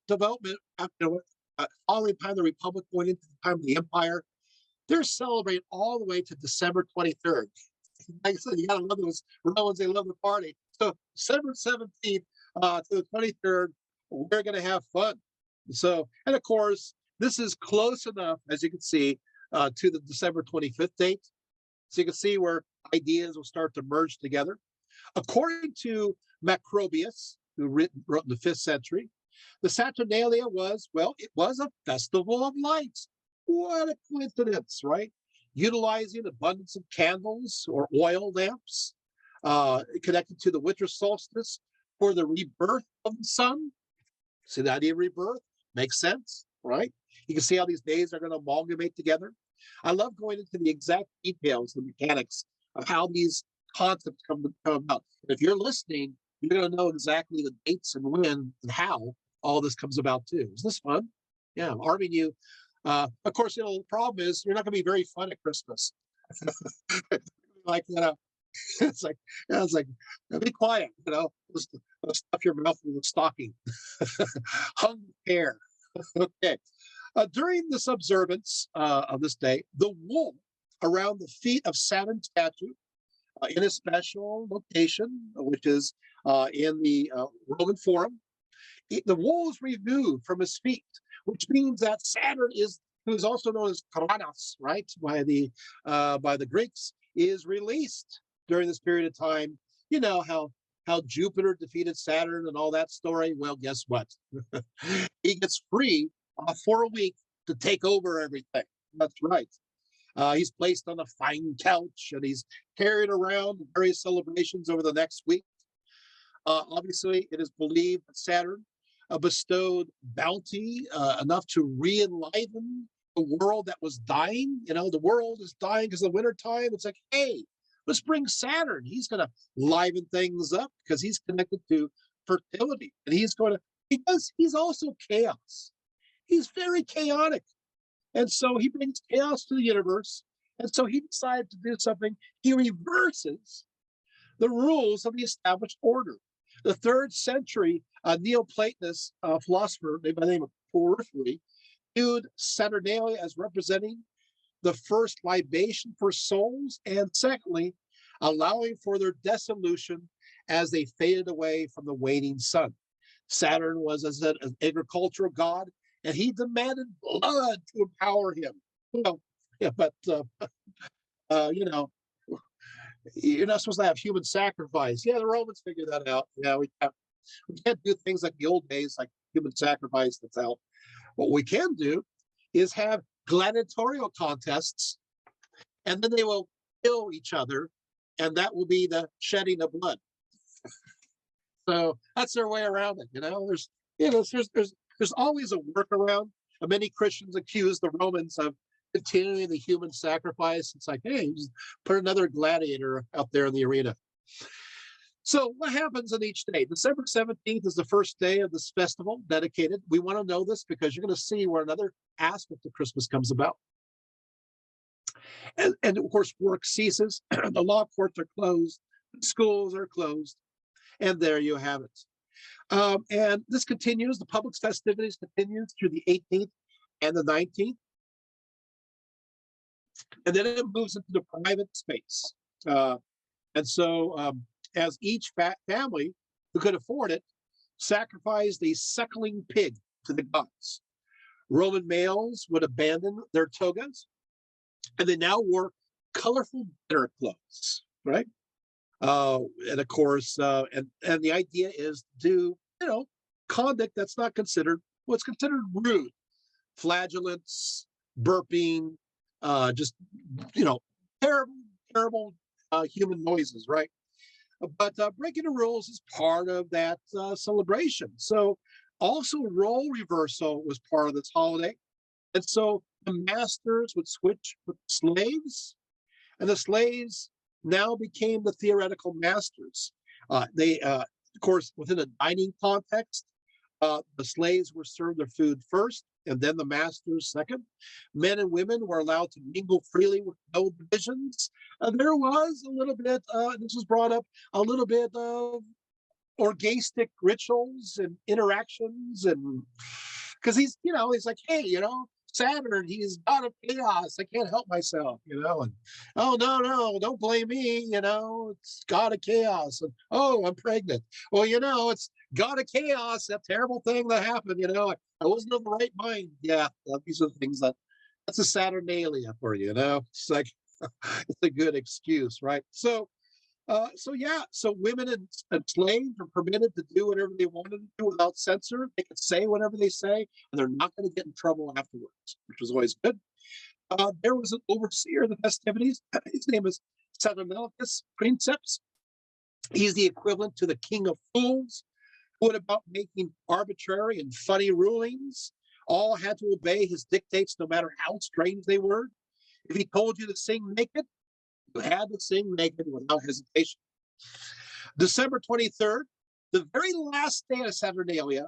following time of the Republic, going into the time of the Empire, they're celebrating all the way to December 23rd. Like I said, you gotta love those Romans. They love the party. So December 17th to the 23rd, we're gonna have fun. So, and of course, this is close enough, as you can see, to the December 25th date. So you can see where ideas will start to merge together. According to Macrobius, who wrote in the 5th century, the Saturnalia was a festival of lights. What a coincidence, right? Utilizing abundance of candles or oil lamps connected to the winter solstice for the rebirth of the sun. See the idea of rebirth? Makes sense, right? You can see how these days are going to amalgamate together. I love going into the exact details, the mechanics of how these concepts come about. And if you're listening, you're going to know exactly the dates and when and how all this comes about too. Is this fun? Yeah, I'm arming you. Of course, the problem is you're not going to be very fun at Christmas. Like, it's like, be quiet, stuff your mouth with a stocking. Hung hair. Okay. During this observance of this day, the wool around the feet of Saturn's statue in a special location, which is in the Roman Forum, the wool is removed from his feet, which means that Saturn who is also known as Kronos, right, by the Greeks, is released during this period of time. You know how Jupiter defeated Saturn and all that story. Well, guess what? He gets free for a week to take over everything. That's right. He's placed on a fine couch and he's carried around various celebrations over the next week. Obviously, it is believed that Saturn bestowed bounty enough to re-enliven the world that was dying. The world is dying because of the winter time. It's like, hey, let's bring Saturn. He's going to liven things up because he's connected to fertility. And because he's also chaos. He's very chaotic. And so he brings chaos to the universe. And so he decided to do something. He reverses the rules of the established order. The 3rd century Neoplatonist philosopher by the name of Porphyry viewed Saturnalia as representing the first libation for souls, and secondly, allowing for their dissolution as they faded away from the waning sun. Saturn was, as an agricultural god, and he demanded blood to empower him. But you're not supposed to have human sacrifice. Yeah, the Romans figured that out. Yeah, we can't do things like the old days, like human sacrifice. That's out. What we can do is have gladiatorial contests, and then they will kill each other, and that will be the shedding of blood. So that's their way around it. There's always a workaround. Many Christians accuse the Romans of continuing the human sacrifice. It's like, hey, just put another gladiator out there in the arena. So what happens on each day? December 17th is the first day of this festival dedicated. We want to know this because you're going to see where another aspect of Christmas comes about. And of course, work ceases. The law courts are closed. Schools are closed. And there you have it. And this continues. The public festivities continue through the 18th and the 19th. And then it moves into the private space. And so as each family who could afford it sacrificed a suckling pig to the gods. Roman males would abandon their togas, and they now wore colorful dinner clothes, right? And of course, and the idea is to conduct that's not considered what's considered rude, flagellants, burping, just you know, terrible, terrible human noises, right? But breaking the rules is part of that celebration. So, also role reversal was part of this holiday, and so the masters would switch with the slaves, and the slaves now became the theoretical masters. Of course, within a dining context, the slaves were served their food first, and then the masters second. Men and women were allowed to mingle freely with no divisions. There was a little bit, this was brought up, a little bit of orgastic rituals and interactions, and because he's like, hey, Saturn, he's god of chaos. I can't help myself, and oh no, don't blame me, it's god of chaos. And oh, I'm pregnant. Well, it's god of chaos, that terrible thing that happened, I wasn't in the right mind. Yeah, these are the things that's a Saturnalia for you, It's like it's a good excuse, right? So women and slaves are permitted to do whatever they wanted to do without censor. They can say whatever they say, and they're not going to get in trouble afterwards, which was always good. There was an overseer of the festivities. His name is Saturnalicus Princeps. He's the equivalent to the king of fools, who went about making arbitrary and funny rulings. All had to obey his dictates, no matter how strange they were. If he told you to sing naked, you had to sing naked without hesitation. December 23rd, the very last day of Saturnalia,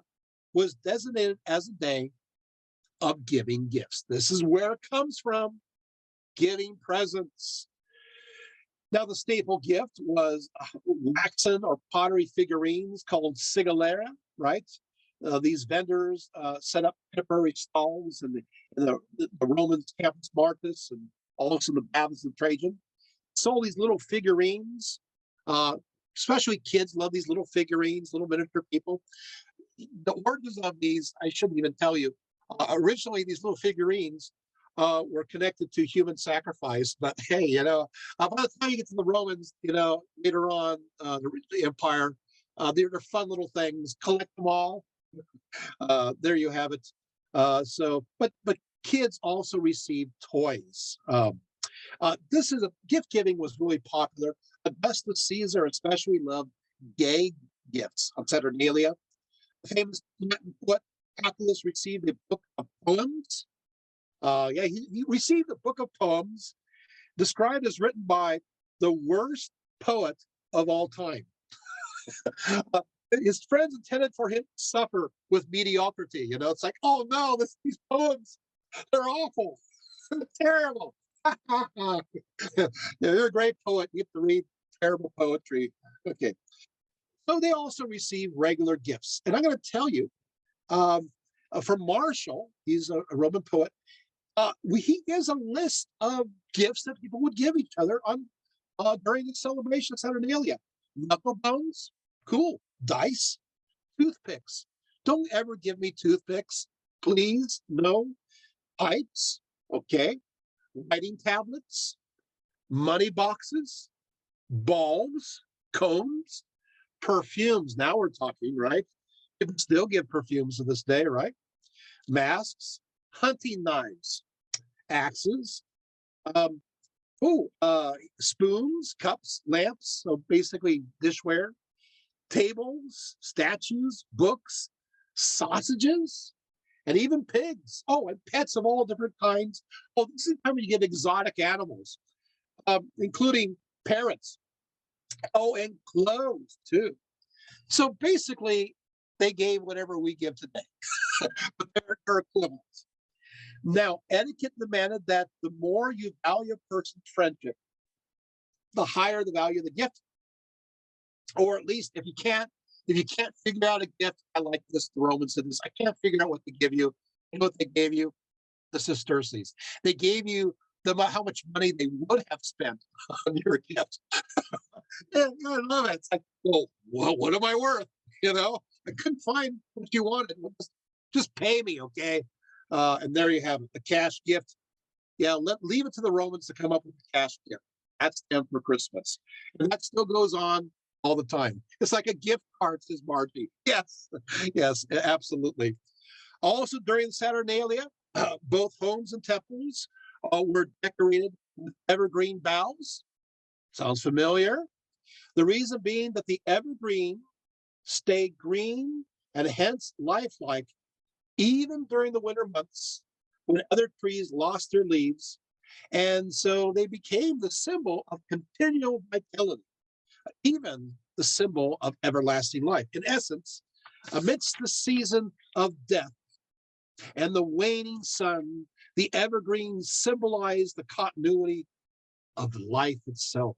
was designated as a day of giving gifts. This is where it comes from, giving presents. Now, the staple gift was waxen or pottery figurines called sigillera, right? These vendors set up temporary stalls in the Roman Campus Martius and also the Baths of Trajan. Sold these little figurines. Especially kids love these little figurines, little miniature people. The origins of these, I shouldn't even tell you. Originally, these little figurines were connected to human sacrifice. But hey, by the time you get to the Romans, later on, the empire, they're fun little things. Collect them all. There you have it. But kids also received toys. Gift giving was really popular. Augustus Caesar especially loved gay gifts on Saturnalia. The famous Latin poet Catullus received a book of poems. He received a book of poems described as written by the worst poet of all time. His friends intended for him to suffer with mediocrity. It's like, oh no, these poems, they're awful, terrible. You're a great poet. You have to read terrible poetry. Okay. So they also receive regular gifts. And I'm going to tell you, from Martial, he's a Roman poet, he gives a list of gifts that people would give each other on during the celebration of Saturnalia. Knuckle bones, cool. Dice, toothpicks. Don't ever give me toothpicks, please. No. Pipes, okay. Writing tablets, money boxes, balls, combs, perfumes. Now we're talking, right? People still give perfumes to this day, right? Masks, hunting knives, axes, spoons, cups, lamps, so basically dishware, tables, statues, books, sausages, and even pigs. Oh, and pets of all different kinds. Oh, this is time when you get exotic animals, including parrots. Oh, and clothes too. So basically, they gave whatever we give today, but they're equivalents. Now, etiquette demanded that the more you value a person's friendship, the higher the value of the gift. Or at least if you can't figure out a gift, I like this. The Romans did this. I can't figure out what to give you. You know what they gave you? The sesterces. They gave you how much money they would have spent on your gift. Yeah, I love it. It's like, well, what am I worth? I couldn't find what you wanted. Just pay me, okay? And there you have it, the cash gift. Yeah, leave it to the Romans to come up with the cash gift. That's them for Christmas. And that still goes on all the time. It's like a gift card, says Margie. Yes, yes, absolutely. Also, during the Saturnalia, both homes and temples were decorated with evergreen boughs. Sounds familiar? The reason being that the evergreen stayed green and hence lifelike even during the winter months when other trees lost their leaves. And so they became the symbol of continual vitality, even the symbol of everlasting life. In essence, amidst the season of death and the waning sun, the evergreens symbolize the continuity of life itself.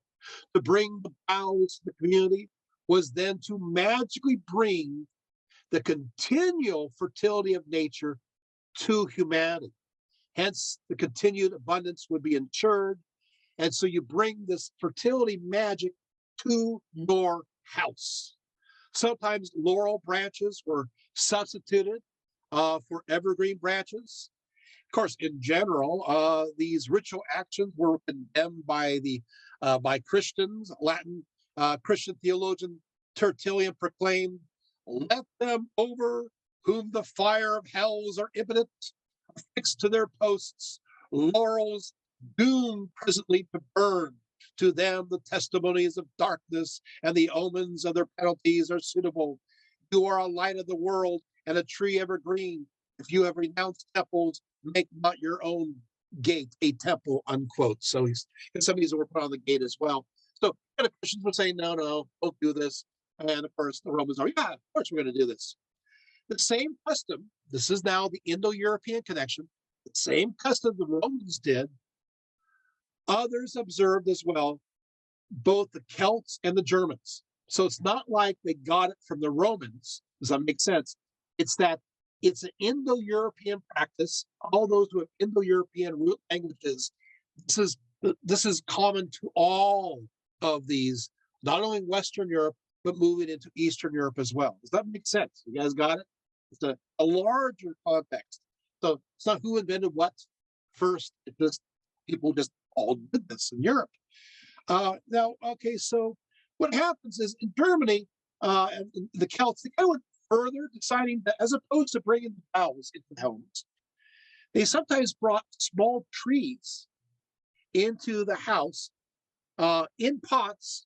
To bring the boughs to the community was then to magically bring the continual fertility of nature to humanity. Hence, the continued abundance would be ensured. And so you bring this fertility magic to your house. Sometimes laurel branches were substituted for evergreen branches. Of course, in general, these ritual actions were condemned by Christians. Latin Christian theologian Tertullian proclaimed, "Let them over whom the fire of hells are impotent, affixed to their posts, laurels doomed presently to burn. To them the testimonies of darkness and the omens of their penalties are suitable. You are a light of the world and a tree evergreen. If you have renounced temples, make not your own gate a temple," unquote. So some of these were put on the gate as well. So the Christians would say, no, don't do this. And of course, the Romans are, yeah, of course we're going to do this. The same custom, this is now the Indo-European connection, the same custom the Romans did, others observed as well, both the Celts and the Germans. So it's not like they got it from the Romans. Does that make sense? It's that it's an Indo-European practice. All those who have Indo-European root languages, this is common to all of these, not only Western Europe, but moving into Eastern Europe as well. Does that make sense? You guys got it? It's a larger context. So it's not who invented what first. It just people just all did this in Europe. Now, okay, so what happens is in Germany, and the Celts, they kind of went further, deciding that as opposed to bringing the boughs into the homes, they sometimes brought small trees into the house in pots.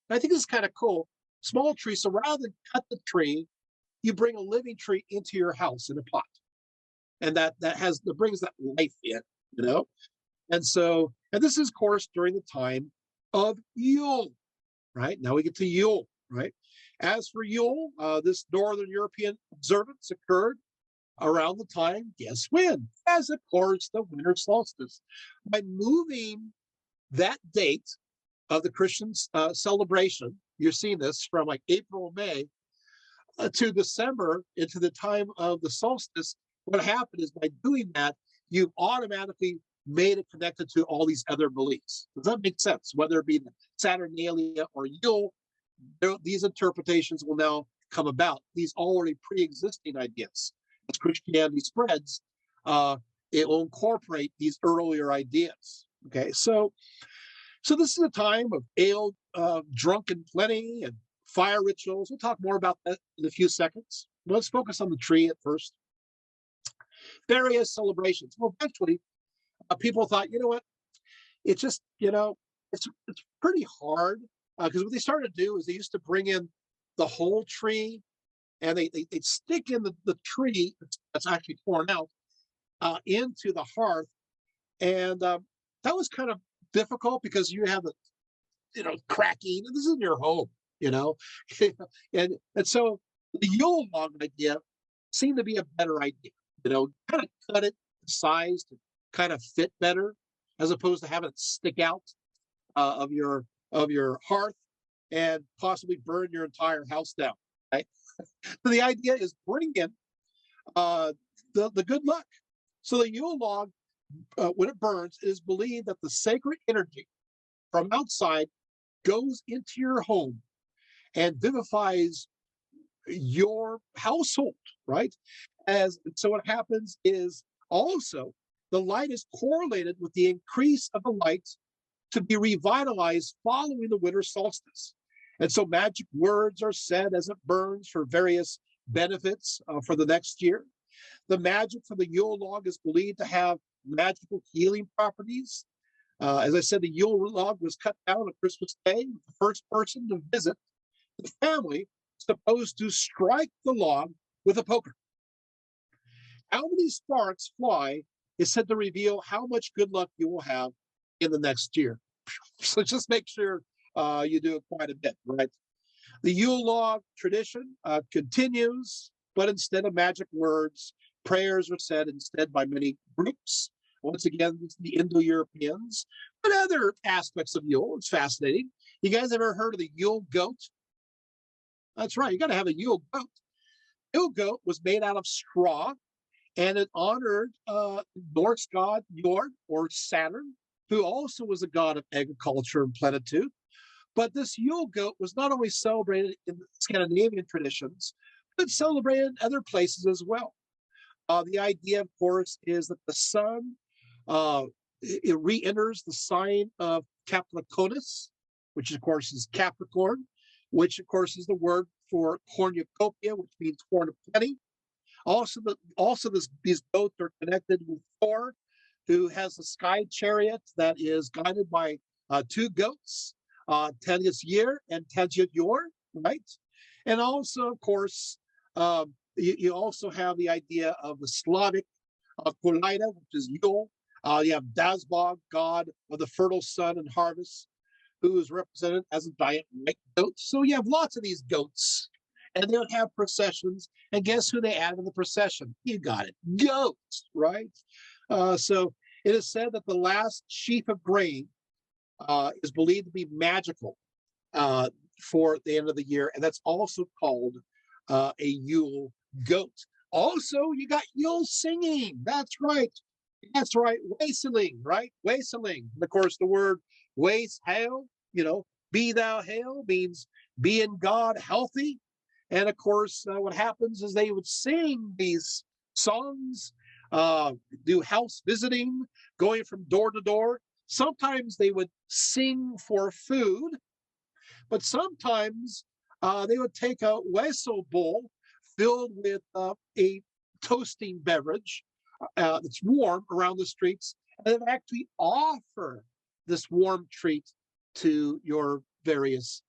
And I think this is kind of cool. Small trees. So rather than cut the tree, you bring a living tree into your house in a pot, and that brings that life in, you know. And so, and this is, of course, during the time of Yule, right? Now we get to Yule, right? As for Yule, this Northern European observance occurred around the time, guess when? As, of course, the winter solstice. By moving that date of the Christian celebration, you're seeing this from like April, May, to December into the time of the solstice. What happened is by doing that, you've automatically made it connected to all these other beliefs. Does that make sense? Whether it be the Saturnalia or Yule, these interpretations will now come about. These already pre-existing ideas. As Christianity spreads, it will incorporate these earlier ideas. Okay, so this is a time of ale, drunk and plenty, and fire rituals. We'll talk more about that in a few seconds. Let's focus on the tree at first. Various celebrations. Well, eventually, people thought, you know what? It's just, it's pretty hard because what they started to do is they used to bring in the whole tree, and they'd stick in the tree that's actually torn out into the hearth, and that was kind of difficult because you have the cracking. This is in your home, and so the Yule log idea seemed to be a better idea. Kind of cut it to size to kind of fit better, as opposed to having it stick out of your hearth and possibly burn your entire house down. Right. So the idea is bring in the good luck. So the Yule log, when it burns, it is believed that the sacred energy from outside goes into your home and vivifies your household, right? So what happens is Also, the light is correlated with the increase of the light to be revitalized following the winter solstice. And so magic words are said as it burns for various benefits for the next year. The magic from the Yule log is believed to have magical healing properties. As I said, the Yule log was cut down on Christmas Day. The first person to visit the family is supposed to strike the log with a poker. How many sparks fly is said to reveal how much good luck you will have in the next year. So just make sure you do it quite a bit, right? The Yule log tradition continues, but instead of magic words, prayers are said instead by many groups. Once again, the Indo-Europeans, but other aspects of Yule. It's fascinating. You guys ever heard of the Yule goat? That's right. You got to have a Yule goat. Yule goat was made out of straw, and it honored Norse god Njord, or Saturn, who also was a god of agriculture and plenitude. But this Yule goat was not only celebrated in Scandinavian traditions, but celebrated in other places as well. The idea, of course, is that the sun it re-enters the sign of Capricornus, which of course is Capricorn, which of course is the word for cornucopia, which means horn of plenty. These goats are connected with Thor, who has a sky chariot that is guided by two goats, Tenjir and Tenjor, right? And also, of course, you also have the idea of the Slavic Kolida, which is Yule. You have Dazbog, god of the fertile sun and harvest, who is represented as a giant white goat. So you have lots of these goats, and they would have processions. And guess who they add in the procession? You got it, goats, right? So it is said that the last sheaf of grain is believed to be magical for the end of the year, and that's also called a Yule goat. Also, you got Yule singing. That's right. That's right. Waisling, right? Waisling. And of course, the word waste hail, be thou hail means be in God healthy. And of course, what happens is they would sing these songs, do house visiting, going from door to door. Sometimes they would sing for food, but sometimes they would take a whistle bowl filled with a toasting beverage that's warm around the streets, and then actually offer this warm treat to your various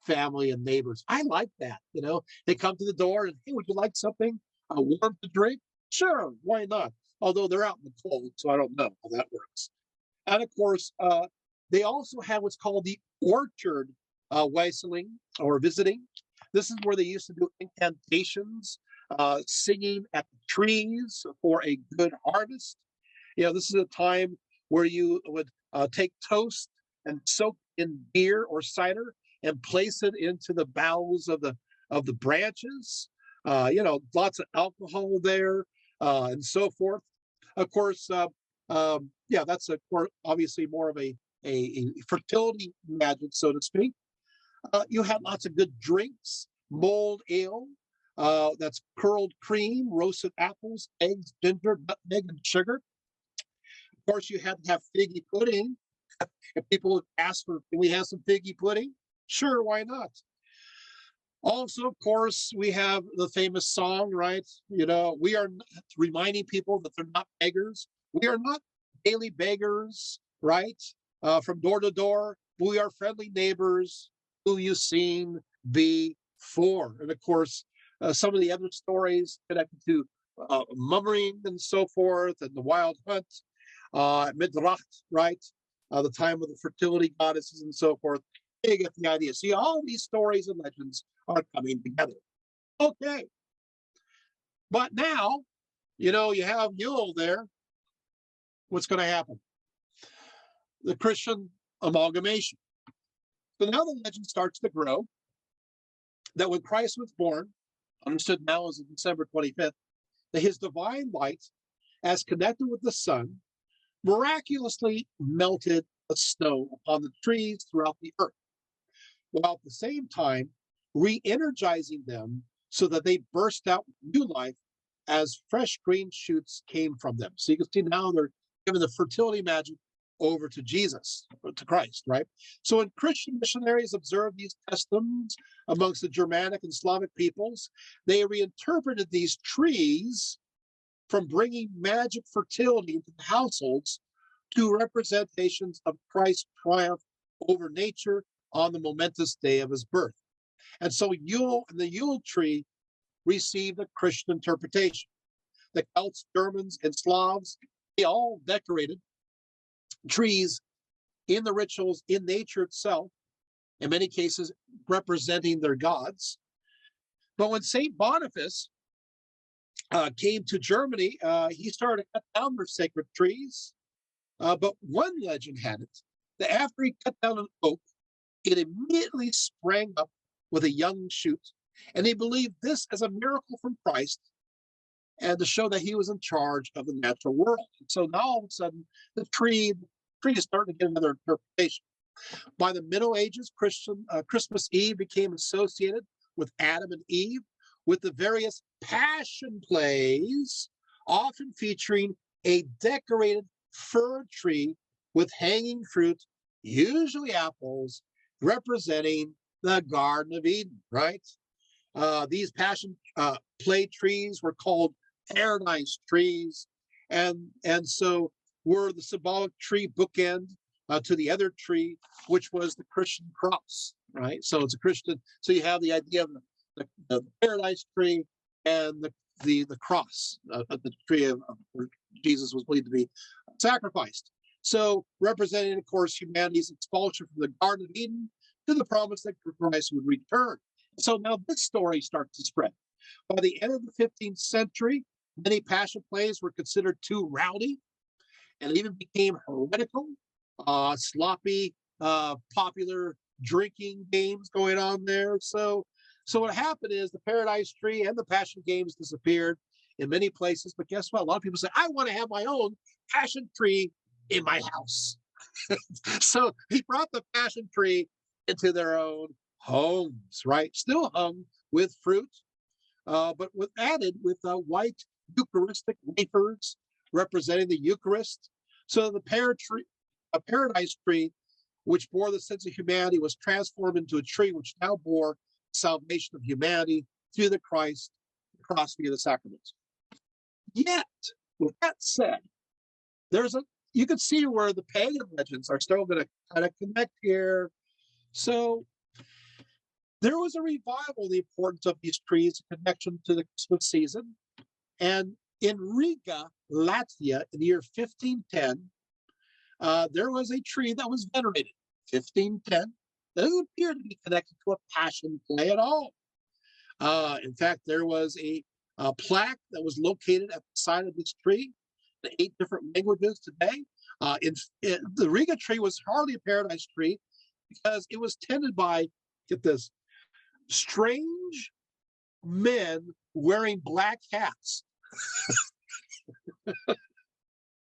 family and neighbors. I like that. They come to the door and, hey, would you like something warm to drink? Sure, why not? Although they're out in the cold, so I don't know how that works. And of course, they also have what's called the orchard waisling or visiting. This is where they used to do incantations, singing at the trees for a good harvest. This is a time where you would take toast and soak in beer or cider and place it into the boughs of the branches. Lots of alcohol there and so forth. Of course, that's obviously more of a fertility magic, so to speak. You have lots of good drinks, mulled ale, that's curled cream, roasted apples, eggs, ginger, nutmeg, and sugar. Of course, you had to have figgy pudding. If people would ask for, can we have some figgy pudding? Sure, why not? Also, of course, we have the famous song, right? We are reminding people that they're not beggars. We are not daily beggars, right? From door to door, we are friendly neighbors who you've seen before. And of course, some of the other stories connected to mummering and so forth, and the wild hunt, Midracht, right? The time of the fertility goddesses and so forth. You get the idea. See, all these stories and legends are coming together. Okay. But now, you have Yule there. What's going to happen? The Christian amalgamation. So now the legend starts to grow that when Christ was born, understood now as December 25th, that his divine light, as connected with the sun, miraculously melted the snow upon the trees throughout the earth, while at the same time re-energizing them so that they burst out with new life as fresh green shoots came from them. So you can see now they're giving the fertility magic over to Jesus, to Christ, right? So when Christian missionaries observed these customs amongst the Germanic and Slavic peoples, they reinterpreted these trees from bringing magic fertility into the households to representations of Christ's triumph over nature on the momentous day of his birth. And so Yule and the Yule tree received a Christian interpretation. The Celts, Germans, and Slavs, they all decorated trees in the rituals in nature itself, in many cases representing their gods. But when St. Boniface came to Germany, he started to cut down their sacred trees. But one legend had it that after he cut down an oak, it immediately sprang up with a young shoot. And they believed this as a miracle from Christ and to show that he was in charge of the natural world. And so now all of a sudden, the tree is starting to get another interpretation. By the Middle Ages, Christmas Eve became associated with Adam and Eve, with the various passion plays, often featuring a decorated fir tree with hanging fruit, usually apples, representing the Garden of Eden, right? These passion play trees were called paradise trees, and so were the symbolic tree bookend to the other tree, which was the Christian cross, right? So it's a Christian. So you have the idea of the paradise tree and the cross, the tree of where Jesus was believed to be sacrificed. So representing, of course, humanity's expulsion from the Garden of Eden to the promise that Christ would return. So now this story starts to spread. By the end of the 15th century, many passion plays were considered too rowdy and even became heretical, sloppy, popular drinking games going on there. So what happened is the Paradise Tree and the Passion Games disappeared in many places. But guess what? A lot of people say, I want to have my own passion tree in my house. So he brought the passion tree into their own homes, right? Still hung with fruit, but added with white Eucharistic wafers representing the Eucharist. So the paradise tree, which bore the sense of humanity, was transformed into a tree which now bore salvation of humanity through the cross via the sacraments. Yet, with that said, you can see where the pagan legends are still going to kind of connect here. So there was a revival of the importance of these trees in connection to the Christmas season. And in Riga, Latvia, in the year 1510, there was a tree that was venerated. 1510 doesn't appear to be connected to a passion play at all. In fact, there was a plaque that was located at the side of this tree in 8 different languages today. The Riga tree was hardly a paradise tree because it was tended by, get this, strange men wearing black hats.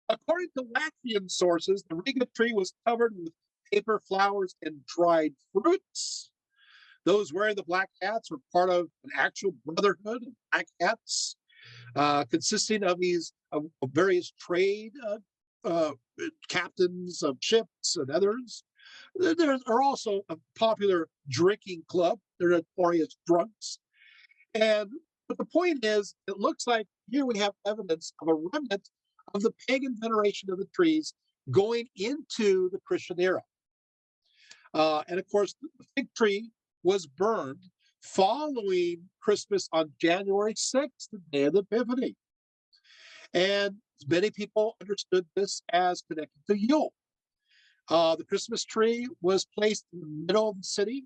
According to Latvian sources, the Riga tree was covered with paper, flowers, and dried fruits. Those wearing the black hats were part of an actual brotherhood of black hats, consisting of various trade captains of ships and others. There are also a popular drinking club. They're notorious drunks. But the point is, it looks like here we have evidence of a remnant of the pagan veneration of the trees going into the Christian era. And of course, the fig tree was burned following Christmas on January 6th, the day of the Epiphany. And many people understood this as connected to Yule. The Christmas tree was placed in the middle of the city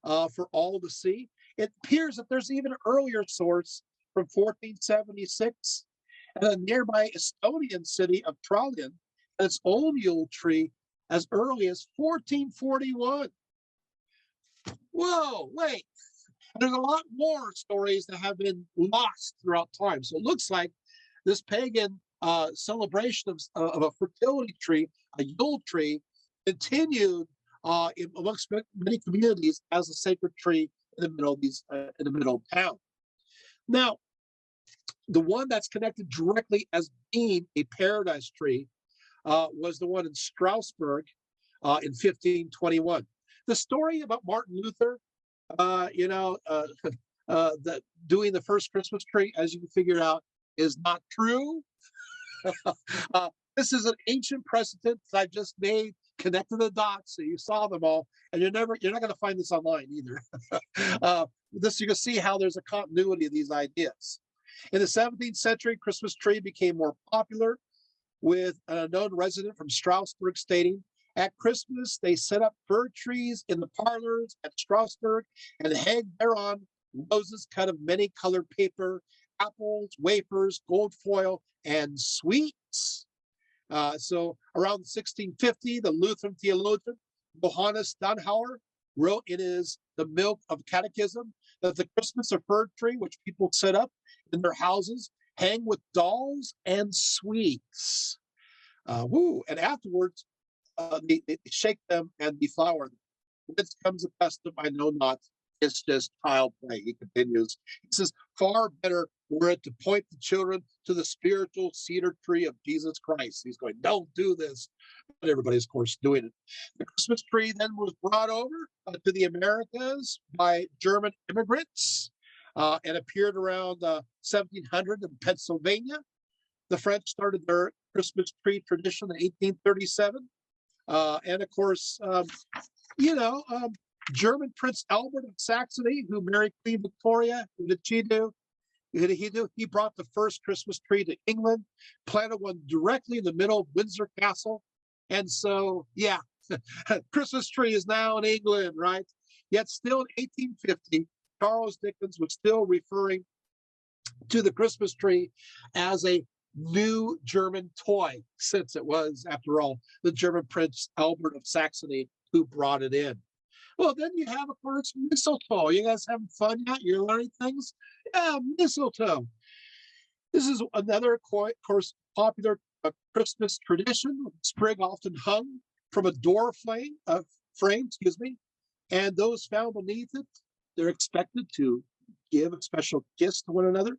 for all to see. It appears that there's even an earlier source from 1476, and a nearby Estonian city of Trallin had its own Yule tree as early as 1441. Whoa, wait. There's a lot more stories that have been lost throughout time. So it looks like this pagan celebration of a fertility tree, a Yule tree, continued amongst many communities as a sacred tree in the middle of town. Now, The one that's connected directly as being a paradise tree was the one in Strasbourg in 1521. The story about Martin Luther, you know, that doing the first Christmas tree, as you can figure out, is not true. uh, this is an ancient precedent that I've just made, connected the dots, so you saw them all, and you're not going to find this online either. This you can see how there's a continuity of these ideas. In the 17th century, Christmas tree became more popular, with an unknown resident from Strasbourg stating, "At Christmas, they set up fir trees in the parlors at Strasbourg and hang thereon roses cut of many colored paper, apples, wafers, gold foil, and sweets." So around 1650, the Lutheran theologian Johannes Dannhauer wrote in his The Milk of Catechism that the Christmas or fir tree, which people set up in their houses, hang with dolls and sweets. Woo! And afterwards, they shake them and deflower them. Whence comes the custom, I know not. It's just child play. He continues. He says, far better were it to point the children to the spiritual cedar tree of Jesus Christ. He's going, don't do this. But everybody's, of course, doing it. The Christmas tree then was brought over to the Americas by German immigrants and appeared around 1700 in Pennsylvania. The French started their Christmas tree tradition in 1837. And of course, German Prince Albert of Saxony, who married Queen Victoria, who did she do? He brought the first Christmas tree to England, planted one directly in the middle of Windsor Castle. And so, yeah, Christmas tree is now in England, right? Yet still in 1850, Charles Dickens was still referring to the Christmas tree as a new German toy, since it was, after all, the German Prince Albert of Saxony who brought it in. Well, then you have, of course, mistletoe. You guys having fun yet? You're learning things? Yeah, mistletoe. This is another, of course, popular Christmas tradition. Sprig often hung from a door frame, and those found beneath it, they're expected to give a special kiss to one another.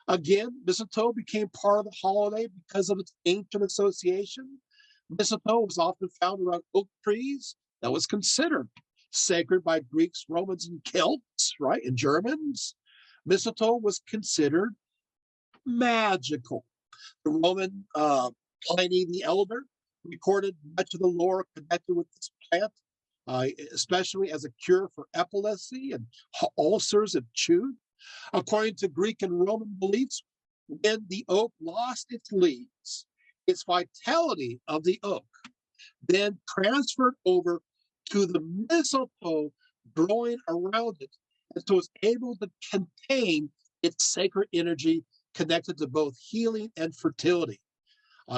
Again, mistletoe became part of the holiday because of its ancient association. Mistletoe was often found around oak trees that was considered sacred by Greeks, Romans, and Celts, right? And Germans. Mistletoe was considered magical. The Roman Pliny the Elder recorded much of the lore connected with this plant, especially as a cure for epilepsy and ulcers if chewed. According to Greek and Roman beliefs, when the oak lost its leaves, its vitality of the oak then transferred over to the mistletoe growing around it, and so it's able to contain its sacred energy connected to both healing and fertility.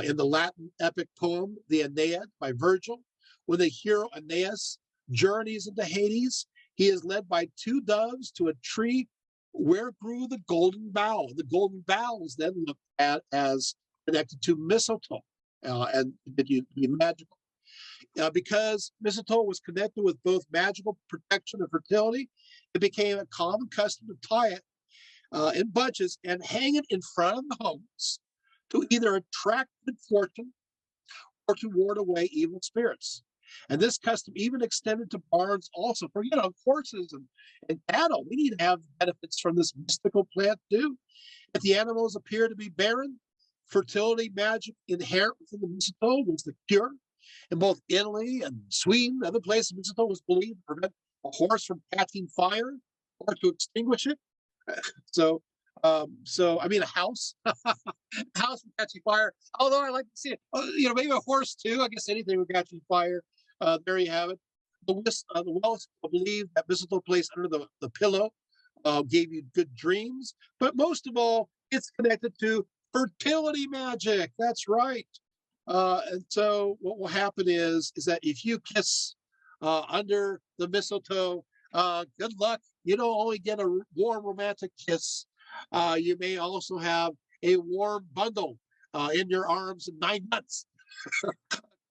In the Latin epic poem, the Aeneid by Virgil, when the hero Aeneas journeys into Hades, he is led by two doves to a tree where grew the golden bough. The golden bough is then looked at as connected to mistletoe and be magical. Because mistletoe was connected with both magical protection and fertility, it became a common custom to tie it in bunches and hang it in front of the homes to either attract good fortune or to ward away evil spirits. And this custom even extended to barns also for, horses and cattle. We need to have benefits from this mystical plant too. If the animals appear to be barren, fertility magic inherent within the mistletoe was the cure. In both Italy and Sweden, other places, mistletoe was believed to prevent a horse from catching fire or to extinguish it. So I mean, a house, a house from catching fire. Although I like to see it, maybe a horse too. I guess anything with catching fire. There you have it. The Welsh believed that mistletoe placed under the pillow gave you good dreams, but most of all, it's connected to fertility magic. That's right. And so what will happen is that if you kiss under the mistletoe, good luck. You don't only get a warm romantic kiss. You may also have a warm bundle in your arms in 9 months,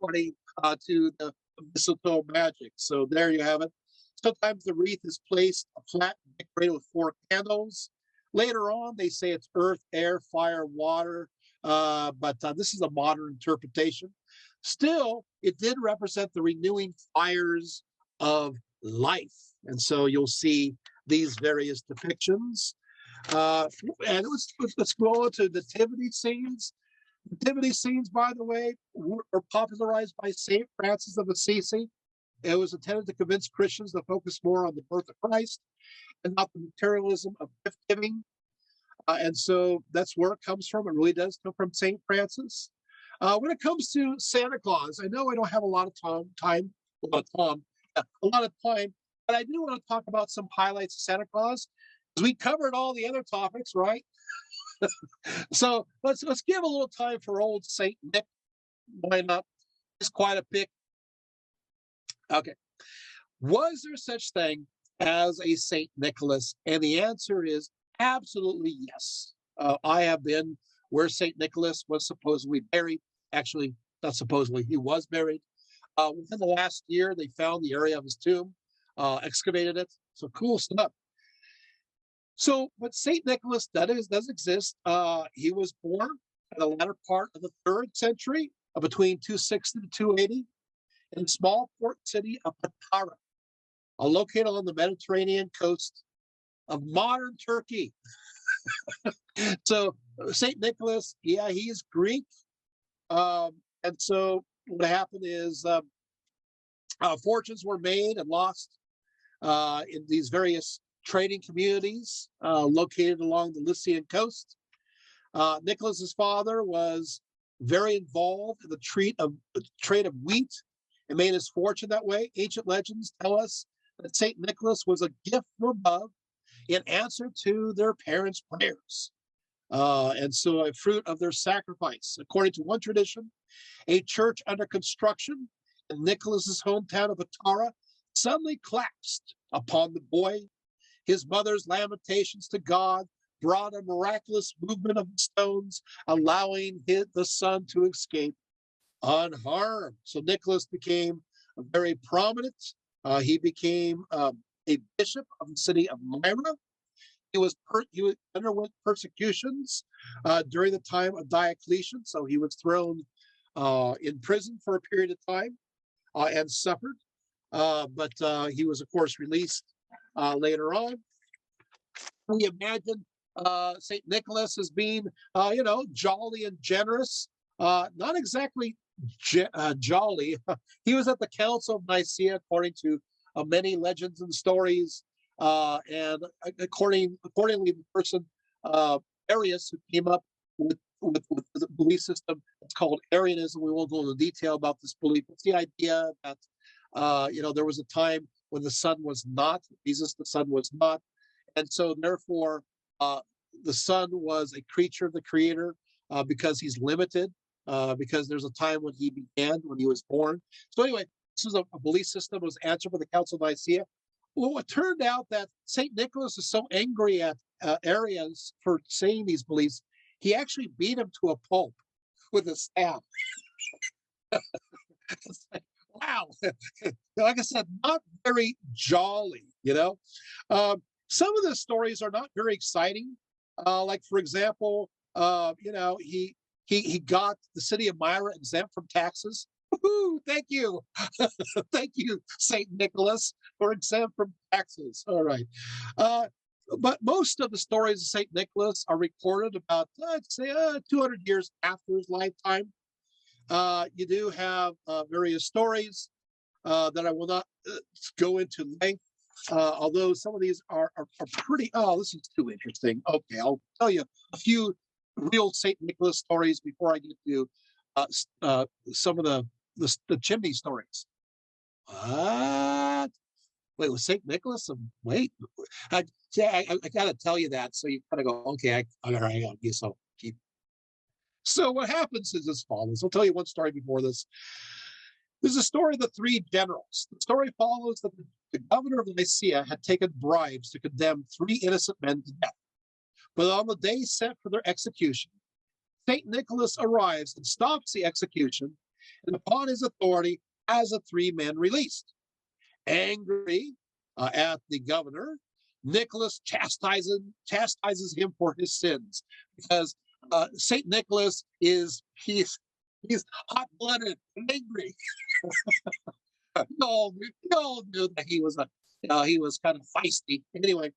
according to the mistletoe magic. So there you have it. Sometimes the wreath is placed flat, decorated with 4 candles, Later on, they say it's earth, air, fire, water, but this is a modern interpretation. Still, it did represent the renewing fires of life. And so you'll see these various depictions. And let's go on to nativity scenes. Nativity scenes, by the way, were popularized by St. Francis of Assisi. It was intended to convince Christians to focus more on the birth of Christ and not the materialism of gift giving. And so that's where it comes from. It really does come from St. Francis. When it comes to Santa Claus, I know I don't have a lot of time, but I do want to talk about some highlights of Santa Claus, because we covered all the other topics, right? So let's give a little time for old Saint Nick. Why not? It's quite a pick. Okay. Was there such thing as a Saint Nicholas? And the answer is absolutely yes. I have been where Saint Nicholas was supposedly buried. Actually, not supposedly, he was buried. Within the last year, they found the area of his tomb, excavated it. So cool stuff. So, but Saint Nicholas does exist. He was born in the latter part of the 3rd century, between 260 to 280, in the small port city of Patara, located on the Mediterranean coast of modern Turkey. So Saint Nicholas, yeah, he's Greek. And so what happened is fortunes were made and lost in these various trading communities located along the Lycian coast. Nicholas's father was very involved in the trade of wheat and made his fortune that way. Ancient legends tell us that Saint Nicholas was a gift from above in answer to their parents' prayers. And so a fruit of their sacrifice. According to one tradition, a church under construction in Nicholas's hometown of Patara suddenly collapsed upon the boy. His mother's lamentations to God brought a miraculous movement of the stones, allowing the son to escape unharmed. So Nicholas became very prominent. He became a bishop of the city of Myra. He underwent persecutions during the time of Diocletian, so he was thrown in prison for a period of time and suffered. But he was, of course, released later on. We imagine Saint Nicholas as being, jolly and generous. Not exactly jolly. He was at the Council of Nicaea, according to many legends and stories. And accordingly, the person Arius, who came up with the belief system, it's called Arianism. We won't go into detail about this belief. It's the idea that there was a time when the Son was not Jesus. The Son was not, and so therefore the Son was a creature of the Creator because he's limited. Because there's a time when he began, when he was born. So anyway, this was a belief system. It was answered for the Council of Nicaea. Well, it turned out that St. Nicholas is so angry at Arians for saying these beliefs, he actually beat him to a pulp with a staff. It's like, wow. Like I said, not very jolly, Some of the stories are not very exciting. Like, for example, he got the city of Myra exempt from taxes. Woo-hoo, thank you. Thank you, St. Nicholas, for exempt from taxes. All right. But most of the stories of St. Nicholas are recorded about, I'd say, 200 years after his lifetime. You do have various stories that I will not go into length, although some of these are pretty, this is too interesting. Okay, I'll tell you a few real St. Nicholas stories before I get to some of the chimney stories. What? Wait, was St. Nicholas? Wait, I got to tell you that. So you kind of go, okay, I guess I'll keep. So what happens is as follows. I'll tell you one story before this. There's a story of the 3 generals. The story follows that the governor of Nicaea had taken bribes to condemn 3 innocent men to death. But on the day set for their execution, St. Nicholas arrives and stops the execution, and upon his authority has the 3 men released. Angry at the governor, Nicholas chastises him for his sins because Saint Nicholas he's hot-blooded and angry. We all knew that he was kind of feisty. Anyway,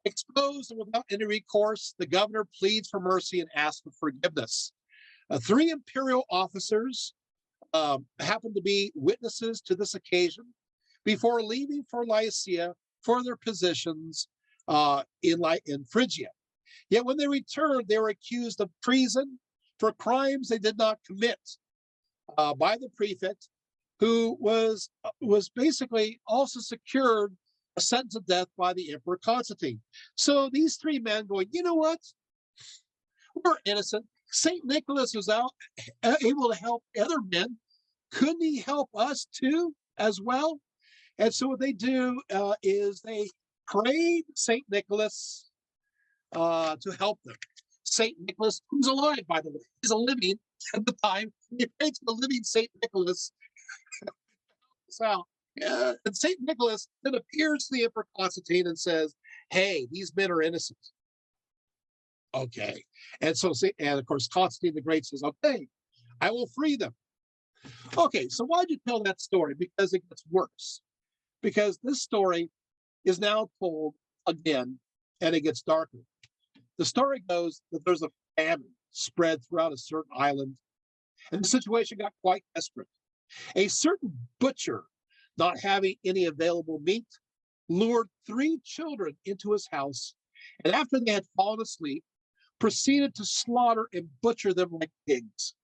exposed and without any recourse, the governor pleads for mercy and asks for forgiveness. Three imperial officers happened to be witnesses to this occasion before leaving for Lycia for their positions in Phrygia. Yet when they returned, they were accused of treason for crimes they did not commit by the prefect, who was basically also secured a sentence of death by the Emperor Constantine. So these three men going, you know what? We're innocent. St. Nicholas was able to help other men. Couldn't he help us too as well? And so what they do is they prayed St. Nicholas to help them. St. Nicholas, who's alive, by the way, he's a living at the time. He prayed to the living St. Nicholas. So, and St. Nicholas then appears to the Emperor Constantine and says, hey, these men are innocent. Okay. And so, and of course, Constantine the Great says, okay, I will free them. Okay, so why'd you tell that story? Because it gets worse. Because this story is now told again, and it gets darker. The story goes that there's a famine spread throughout a certain island, and the situation got quite desperate. A certain butcher, not having any available meat, lured 3 children into his house, and after they had fallen asleep, proceeded to slaughter and butcher them like pigs,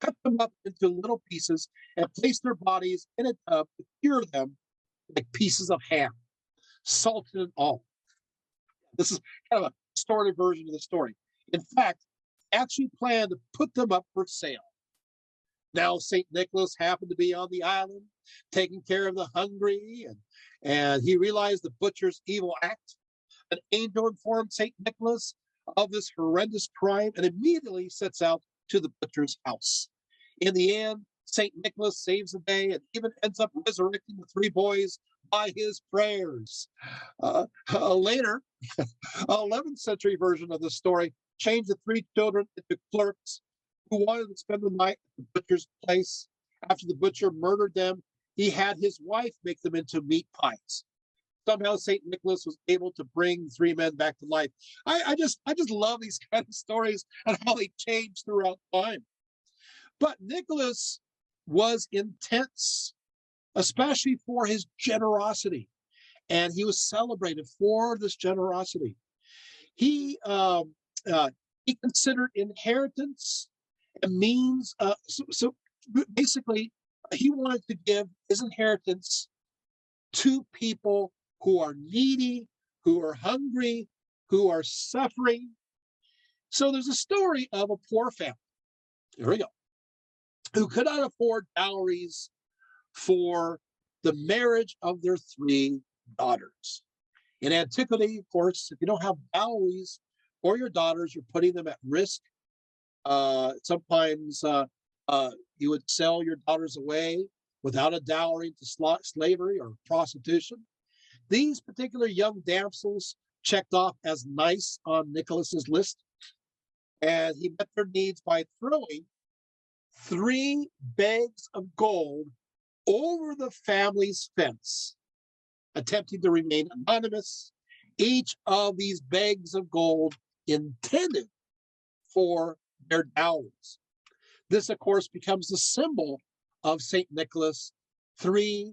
cut them up into little pieces, and place their bodies in a tub to cure them like pieces of ham, salted and all. This is kind of a distorted version of the story. In fact, actually planned to put them up for sale. Now, St. Nicholas happened to be on the island, taking care of the hungry, and he realized the butcher's evil act. An angel informed St. Nicholas of this horrendous crime and immediately sets out to the butcher's house. In the end, St. Nicholas saves the day and even ends up resurrecting the 3 boys by his prayers. Later, 11th century version of the story changed the 3 children into clerks who wanted to spend the night at the butcher's place. After the butcher murdered them, he had his wife make them into meat pies. Somehow St. Nicholas was able to bring 3 men back to life. I just love these kind of stories and how they change throughout time. But Nicholas was intense, especially for his generosity, and he was celebrated for this generosity. He considered inheritance a means. So basically, he wanted to give his inheritance to people who are needy, who are hungry, who are suffering. So there's a story of a poor family. Here we go. Who could not afford dowries for the marriage of their 3 daughters. In antiquity, of course, if you don't have dowries for your daughters, you're putting them at risk. Sometimes you would sell your daughters away without a dowry to slavery or prostitution. These particular young damsels checked off as nice on Nicholas's list, and he met their needs by throwing 3 bags of gold over the family's fence, attempting to remain anonymous. Each of these bags of gold intended for their dowries. This, of course, becomes the symbol of St. Nicholas, 3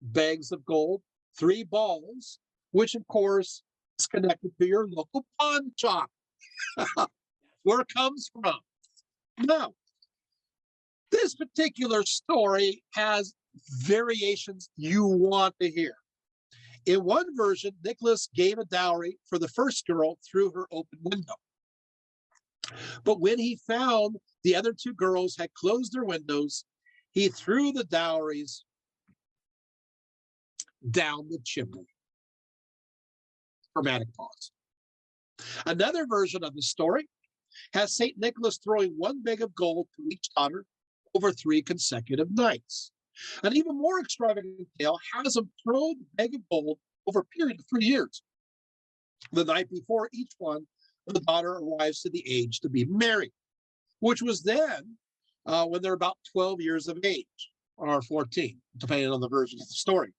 bags of gold, 3 balls, which, of course, is connected to your local pawn shop. Where it comes from. Now, this particular story has variations you want to hear. In one version, Nicholas gave a dowry for the first girl through her open window. But when he found the other 2 girls had closed their windows, he threw the dowries down the chimney. Dramatic pause. Another version of the story has St. Nicholas throwing 1 bag of gold to each daughter over 3 consecutive nights. An even more extravagant tale has him throw the bag of gold over a period of 3 years. The night before each one, the daughter arrives to the age to be married, which was then when they're about 12 years of age or 14, depending on the version of the story.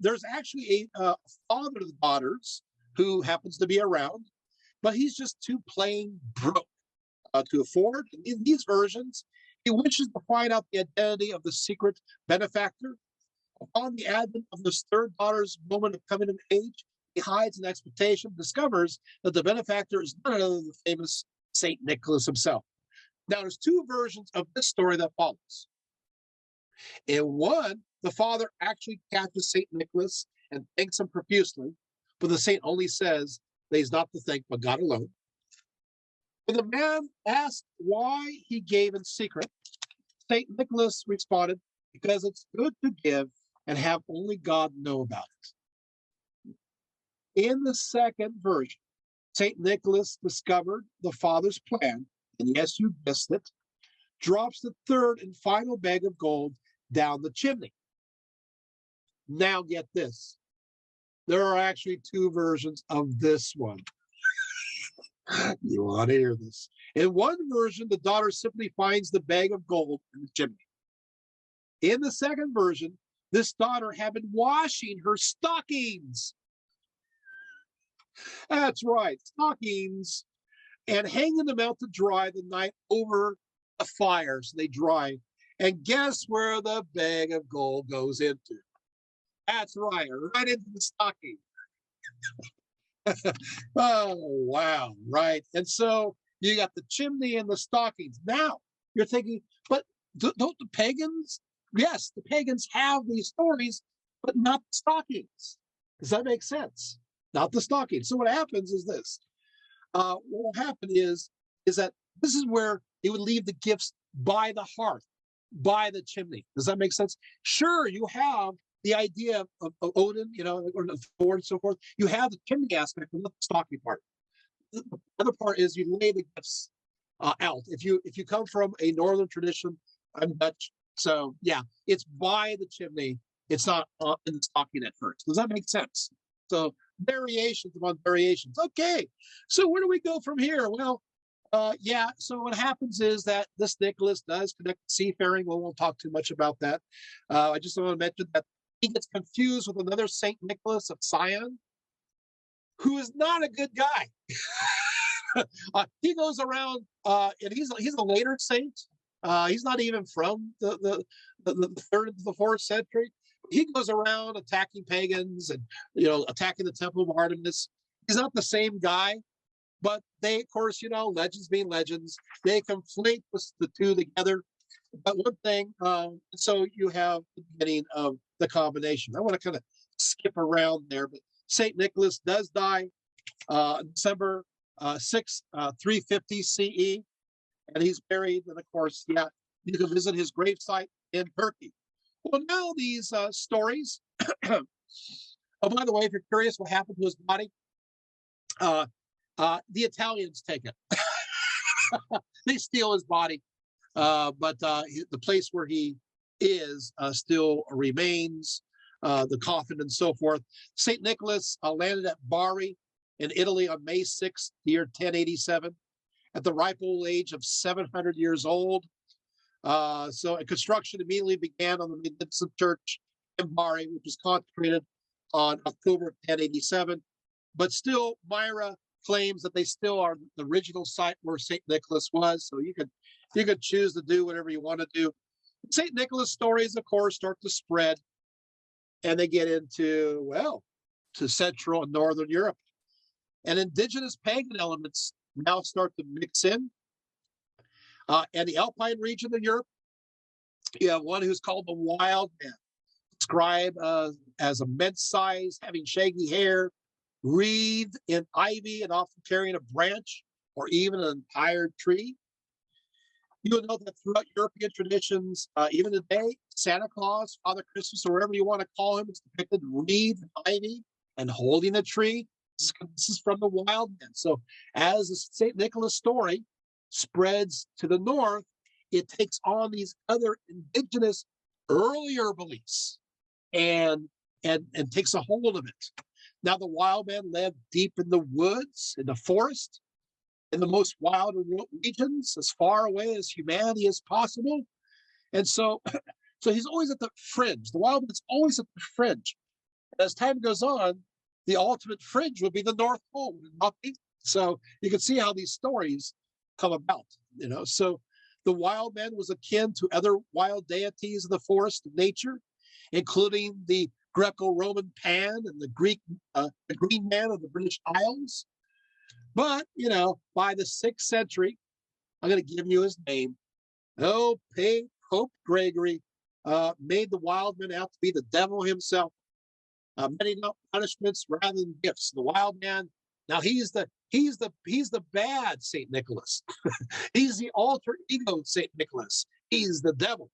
There's actually a father of the daughters who happens to be around, but he's just too plain broke to afford. In these versions, he wishes to find out the identity of the secret benefactor. Upon the advent of this third daughter's moment of coming of age, he hides an expectation, discovers that the benefactor is none other than the famous Saint Nicholas himself. Now, there's two versions of this story that follows. In one, the father actually catches Saint Nicholas and thanks him profusely, but the saint only says that he's not to thank but God alone. When the man asked why he gave in secret, Saint Nicholas responded, because it's good to give and have only God know about it. In the second version, Saint Nicholas discovered the father's plan, and yes, you guessed it, drops the third and final bag of gold down the chimney. Now get this. There are actually two versions of this one. You want to hear this. In one version, the daughter simply finds the bag of gold in the chimney. In the second version, this daughter had been washing her stockings. That's right, stockings, and hanging them out to dry the night over the fire so they dry. And guess where the bag of gold goes into? That's right into the stocking. Oh, wow, right. And so you got the chimney and the stockings. Now you're thinking, but don't the pagans? Yes, the pagans have these stories, but not the stockings. Does that make sense? Not the stockings. So what happens is this. What will happen is that this is where they would leave the gifts by the hearth, by the chimney. Does that make sense? Sure, you have the idea of Odin, or Thor and so forth. You have the chimney aspect, but not the stocking part. The other part is you lay the gifts out. If you come from a northern tradition, I'm Dutch, so yeah, it's by the chimney. It's not in the stocking at first. Does that make sense? So variations upon variations. Okay, so where do we go from here? Well, yeah, so what happens is that this Nicholas does connect seafaring. Well, we won't talk too much about that. I just want to mention that he gets confused with another Saint Nicholas of Sion, who is not a good guy. He goes around, and he's a later saint. He's not even from the third to the fourth century. He goes around attacking pagans and attacking the Temple of Artemis. He's not the same guy, but they, of course, legends being legends, they conflate the two together. But one thing, so you have the beginning of the combination. I want to kind of skip around there, but Saint Nicholas does die December 6, 350 CE, and he's buried. And of course, yeah, you can visit his gravesite in Turkey. Well, now these stories. Oh, by the way, if you're curious what happened to his body, the Italians take it. They steal his body, but the place where he is still remains, the coffin and so forth. St. Nicholas landed at Bari in Italy on May 6th, year 1087, at the ripe old age of 700 years old. So construction immediately began on the magnificent church in Bari, which was consecrated on October 1087. But still, Myra claims that they still are the original site where St. Nicholas was. So you could choose to do whatever you want to do. St. Nicholas stories, of course, start to spread, and they get into, to Central and Northern Europe. And indigenous pagan elements now start to mix in. And the Alpine region of Europe, you have one who's called the Wild Man, described as immense size, having shaggy hair, wreathed in ivy, and often carrying a branch or even an entire tree. You will know that throughout European traditions, even today, Santa Claus, Father Christmas, or whatever you want to call him, is depicted wreathed in ivy and holding a tree. This is from the Wild Man. So as the St. Nicholas story spreads to the north, it takes on these other indigenous earlier beliefs and takes a hold of it. Now, the wild man lived deep in the woods, in the forest, in the most wild regions, as far away as humanity as possible. And so, so he's always at the fringe. The wild man's always at the fringe. And as time goes on, the ultimate fringe would be the North Pole. So you can see how these stories come about. So the wild man was akin to other wild deities of the forest of nature, including the Greco-Roman Pan and the Green Man of the British Isles. But, by the 6th century, I'm going to give you his name. Pope Gregory made the wild man out to be the devil himself, meting out punishments rather than gifts. The wild man, now he's the bad Saint Nicholas. He's the alter ego of Saint Nicholas. He's the devil.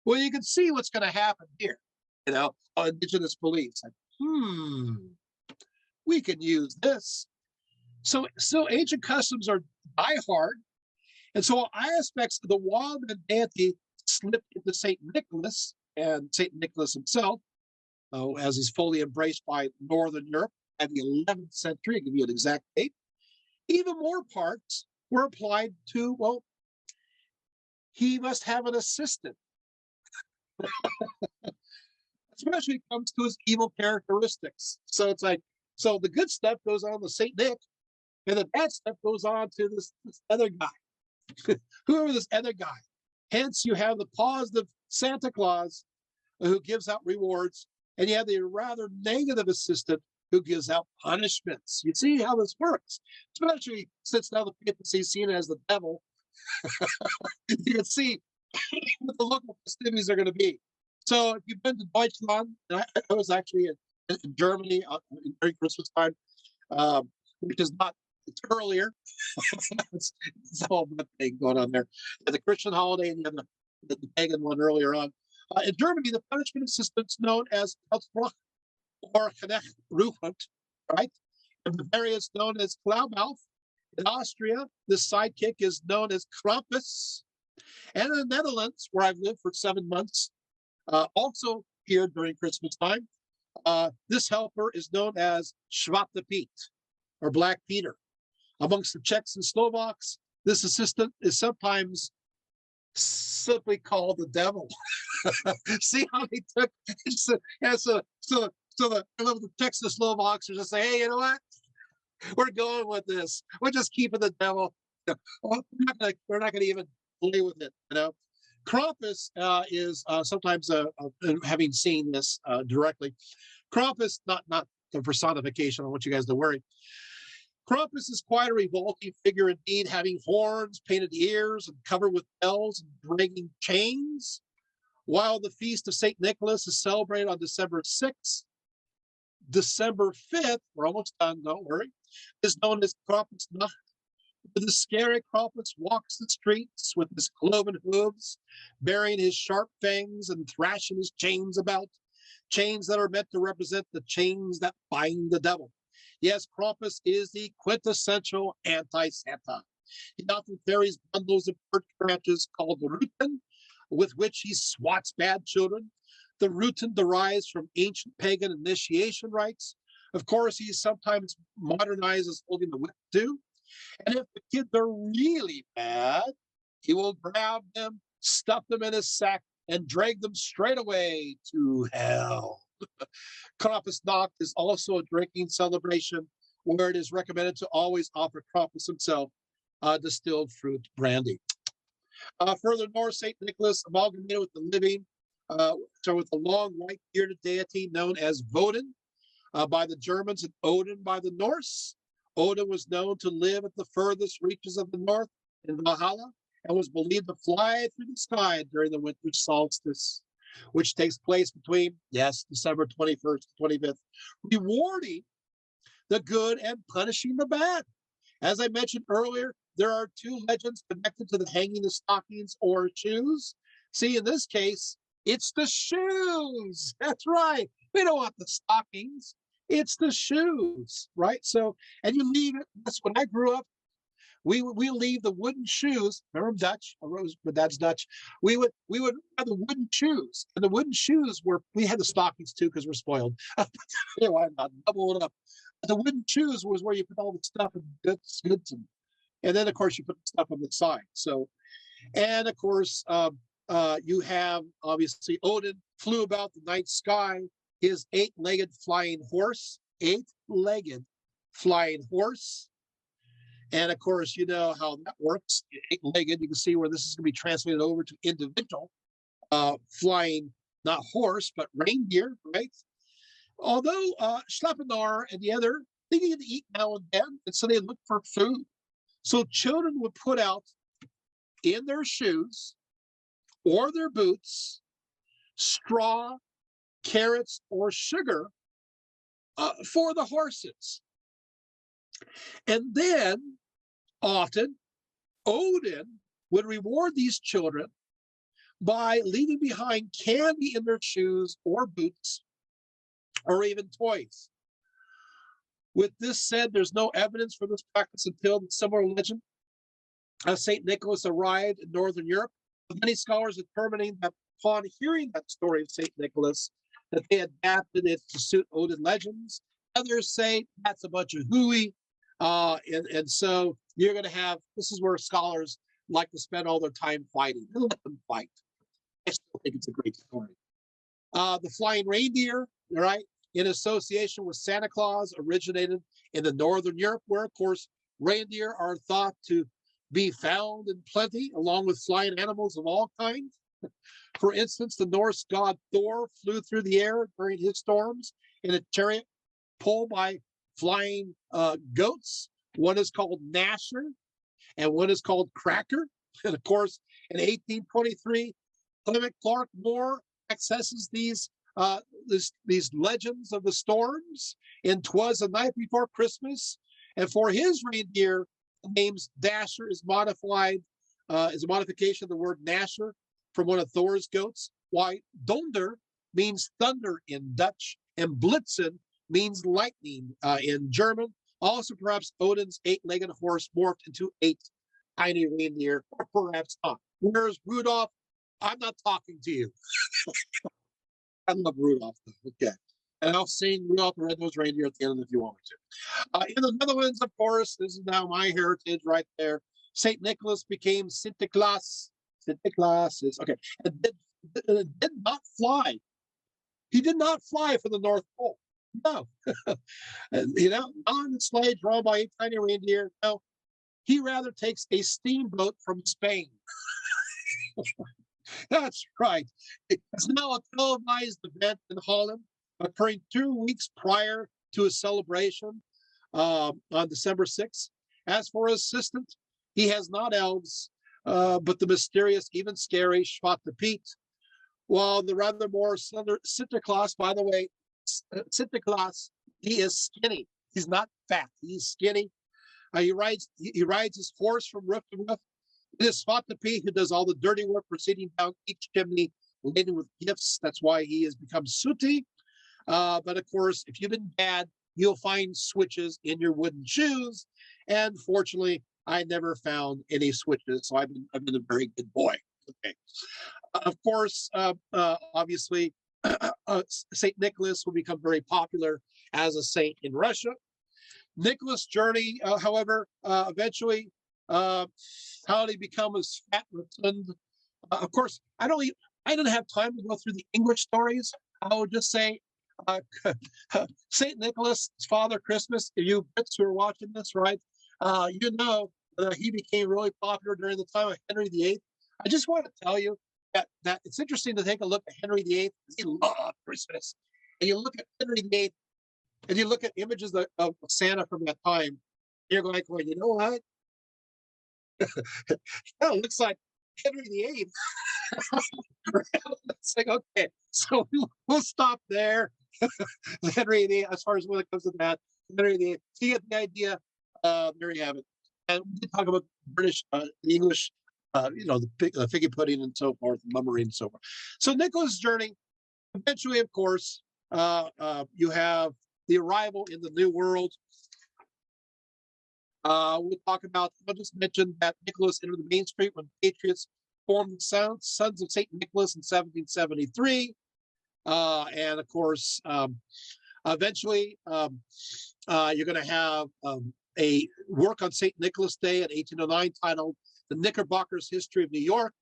Well, you can see what's going to happen here. Indigenous beliefs. We can use this. So ancient customs are die hard. And so aspects of the wild man deity slipped into St. Nicholas and St. Nicholas himself, as he's fully embraced by Northern Europe at the 11th century. I'll give you an exact date. Even more parts were applied to, he must have an assistant. Especially when it comes to his evil characteristics. So it's like, so the good stuff goes on to St. Nick, and the bad stuff goes on to this other guy, whoever this other guy. Hence, you have the positive Santa Claus who gives out rewards, and you have the rather negative assistant who gives out punishments. You see how this works, especially since now the papacy is seen as the devil. You can see what the local festivities are going to be. So if you've been to Deutschland, and I was actually in Germany during Christmas time, which is not, it's earlier. it's all that thing going on there. The Christian holiday and the pagan one earlier on. In Germany, the punishment system is known as Elsbruch or Knechtruchend, right? In Bavaria, it's known as Klaubauf. In Austria, the sidekick is known as Krampus. And in the Netherlands, where I've lived for 7 months, also here during Christmas time, this helper is known as Zwarte Piet, or Black Peter. Amongst the Czechs and Slovaks, this assistant is sometimes simply called the devil. See how they took so the Czechs and Slovaks are just say, hey, you know what? We're going with this. We're just keeping the devil. We're not going to even play with it. Krampus is sometimes, having seen this directly, Krampus, not the personification. I want you guys to worry. Krampus is quite a revolting figure indeed, having horns, painted ears, and covered with bells and dragging chains. While the feast of St. Nicholas is celebrated on December 6th, December 5th, we're almost done, don't worry, is known as Krampusnacht. The scary Krampus walks the streets with his cloven hooves, bearing his sharp fangs and thrashing his chains about, chains that are meant to represent the chains that bind the devil. Yes, Krampus is the quintessential anti-Santa. He often carries bundles of birch branches called the Ruten, with which he swats bad children. The Ruten derives from ancient pagan initiation rites. Of course, he sometimes modernizes holding the whip too. And if the kids are really bad, he will grab them, stuff them in his sack, and drag them straight away to hell. Krampusnacht is also a drinking celebration where it is recommended to always offer Krampus himself distilled fruit brandy. Further north, St. Nicholas amalgamated with the living, so with the long white-bearded deity known as Woden by the Germans and Odin by the Norse. Odin was known to live at the furthest reaches of the north in Valhalla and was believed to fly through the sky during the winter solstice, which takes place between, December 21st to 25th, rewarding the good and punishing the bad. As I mentioned earlier, there are two legends connected to the hanging of stockings or shoes. See, in this case, it's the shoes. That's right. We don't want the stockings. It's the shoes, right? So, and you leave it. That's when I grew up. We leave the wooden shoes. Remember, I'm Dutch. My dad's Dutch. We would have the wooden shoes, and the wooden shoes were, we had the stockings too because we're spoiled. Anyway, I'm not double it up. But the wooden shoes was where you put all the stuff and goods, and then of course you put the stuff on the side. So, and of course, you have obviously Odin flew about the night sky. His eight-legged flying horse, and of course, you know how that works. Eight-legged, you can see where this is going to be translated over to individual, flying, not horse, but reindeer, right? Although Sleipnir and the other, they needed to eat now and then, and so they looked for food. So children would put out in their shoes or their boots straw, carrots, or sugar for the horses. And then often Odin would reward these children by leaving behind candy in their shoes or boots or even toys. With this said, there's no evidence for this practice until the similar legend of St. Nicholas arrived in Northern Europe, with many scholars determining that upon hearing that story of St. Nicholas, that they adapted it to suit Odin legends. Others say that's a bunch of hooey. And so you're going to have, this is where scholars like to spend all their time fighting. Let them fight. I still think it's a great story. The flying reindeer, right, in association with Santa Claus, originated in the Northern Europe, where, of course, reindeer are thought to be found in plenty, along with flying animals of all kinds. For instance, the Norse god Thor flew through the air during his storms in a chariot pulled by flying goats. One is called Gnasher, and one is called Cracker. And of course, in 1823, Clement Clarke Moore accesses these legends of the storms in "'Twas the Night Before Christmas," and for his reindeer, the name's Dasher is modified, is a modification of the word Gnasher from one of Thor's goats. Why Donder means thunder in Dutch, and Blitzen means lightning in German. Also, perhaps Odin's eight-legged horse morphed into eight tiny reindeer, or perhaps not. Where's Rudolph? I'm not talking to you. I love Rudolph, though. Okay. And I'll sing Rudolph the Red-Nosed Reindeer at the end if you want me to. In the Netherlands, of course, this is now my heritage right there. St. Nicholas became Sinterklaas. Sinterklaas is, okay. And did not fly. He did not fly for the North Pole. No. You know, on the sleigh drawn by eight tiny reindeer. No. He rather takes a steamboat from Spain. That's right. It's now a televised event in Holland, occurring 2 weeks prior to his celebration on December 6th. As for his assistant, he has not elves, but the mysterious, even scary Zwarte Piet. While the rather more Sinterklaas, by the way, Sinterklaas, he is skinny. He's not fat. He's skinny. He rides his horse from roof to roof. It is Zwarte Piet who does all the dirty work, proceeding down each chimney laden with gifts. That's why he has become sooty. But of course, if you've been bad, you'll find switches in your wooden shoes. And fortunately, I never found any switches, so I've been a very good boy. Okay. Of course, obviously, St. Nicholas will become very popular as a saint in Russia. Nicholas' journey, however, eventually, how did he become as fat and rotund? Of course, I didn't have time to go through the English stories. I would just say, St. Nicholas, Father Christmas. You Brits who are watching this, right? You know he became really popular during the time of Henry VIII. I just want to tell you that it's interesting to take a look at Henry VIII. He loved Christmas. And you look at Henry VIII, and you look at images of Santa from that time, you're going, you know what? That looks like Henry VIII. It's like, okay, so we'll stop there. Henry VIII, as far as when it comes to that, Henry VIII. So you get the idea. There you have it. And we talk about British, the English, the figgy pudding and so forth, mummering and so forth. So Nicholas' journey, eventually, of course, you have the arrival in the New World. We'll talk about, I'll just mention that Nicholas entered the Main Street when patriots formed the Sons of St. Nicholas in 1773. And of course, eventually, you're going to have a work on St. Nicholas Day in 1809 titled The Knickerbocker's History of New York.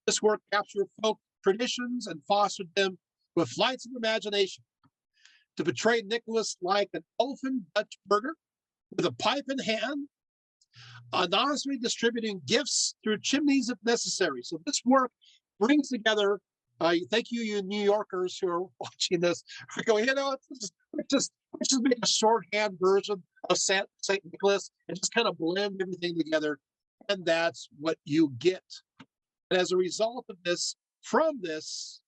This work captured folk traditions and fostered them with flights of imagination to portray Nicholas like an elfin Dutch burgher with a pipe in hand, anonymously distributing gifts through chimneys if necessary. So this work brings together, thank you, you New Yorkers who are watching this, are going, let's just make a shorthand version of St. Nicholas and just kind of blend everything together. And that's what you get. And as a result of this, from this,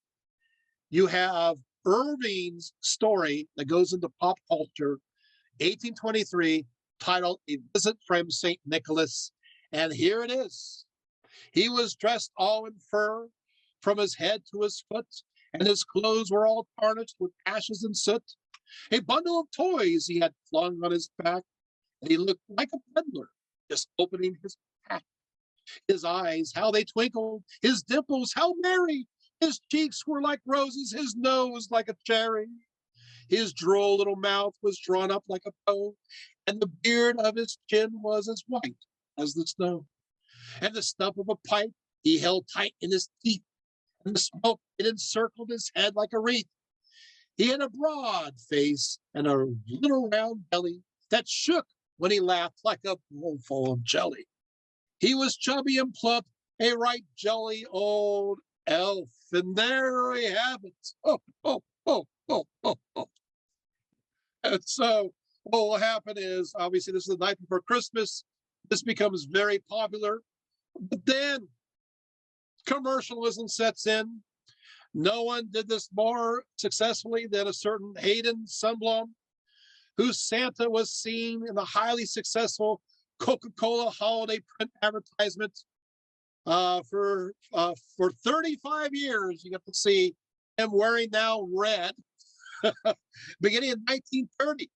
you have Irving's story that goes into pop culture, 1823, titled A Visit from St. Nicholas. And here it is. He was dressed all in fur from his head to his foot, and his clothes were all tarnished with ashes and soot. A bundle of toys he had flung on his back, and he looked like a peddler, just opening his pack. His eyes, how they twinkled, his dimples, how merry. His cheeks were like roses, his nose like a cherry. His droll little mouth was drawn up like a bow, and the beard of his chin was as white as the snow. And the stump of a pipe he held tight in his teeth, and the smoke it encircled his head like a wreath. He had a broad face and a little round belly that shook when he laughed like a bowl full of jelly. He was chubby and plump, a right jolly old elf, and there we have it. Oh, oh, oh, oh, oh, oh. And so what will happen is, obviously, this is the night before Christmas. This becomes very popular. But then commercialism sets in. No one did this more successfully than a certain Hayden Sundblom, whose Santa was seen in the highly successful Coca-Cola holiday print advertisement for 35 years. You get to see him wearing now red, beginning in 1930.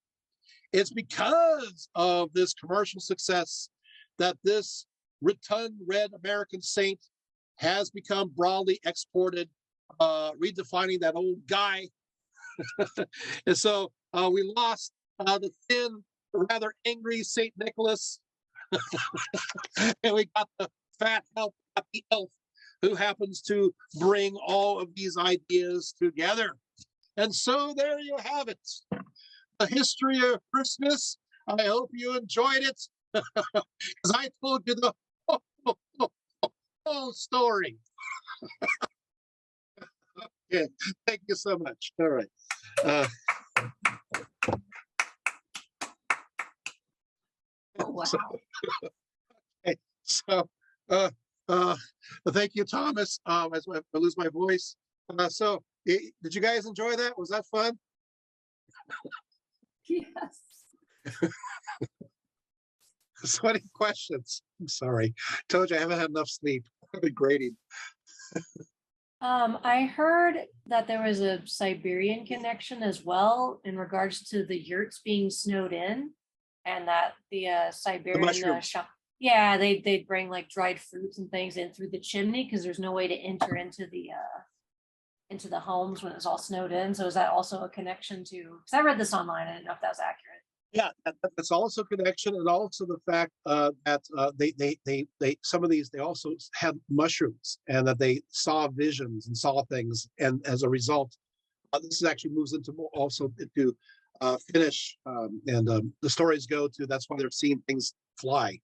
It's because of this commercial success that this rotund red American saint has become broadly exported, redefining that old guy. And so we lost the thin, rather angry St. Nicholas, and we got the fat, happy elf who happens to bring all of these ideas together. And so there you have it. The history of Christmas. I hope you enjoyed it, because I told you the whole story. Okay, thank you so much. All right. Wow. So thank you, Thomas. As I lose my voice. Did you guys enjoy that? Was that fun? Yes. So any questions? I'm sorry. Told you I haven't had enough sleep. I've been grading. I heard that there was a Siberian connection as well in regards to the yurts being snowed in, and that the Siberian mushrooms. yeah, they'd bring like dried fruits and things in through the chimney because there's no way to enter into the homes when it's all snowed in. So is that also a connection to? Because I read this online, I didn't know if that was accurate. Yeah, that's also connection, and also the fact that they some of these they also had mushrooms, and that they saw visions and saw things, and as a result, this actually moves into also into Finnish, and the stories go to that's why they're seeing things fly.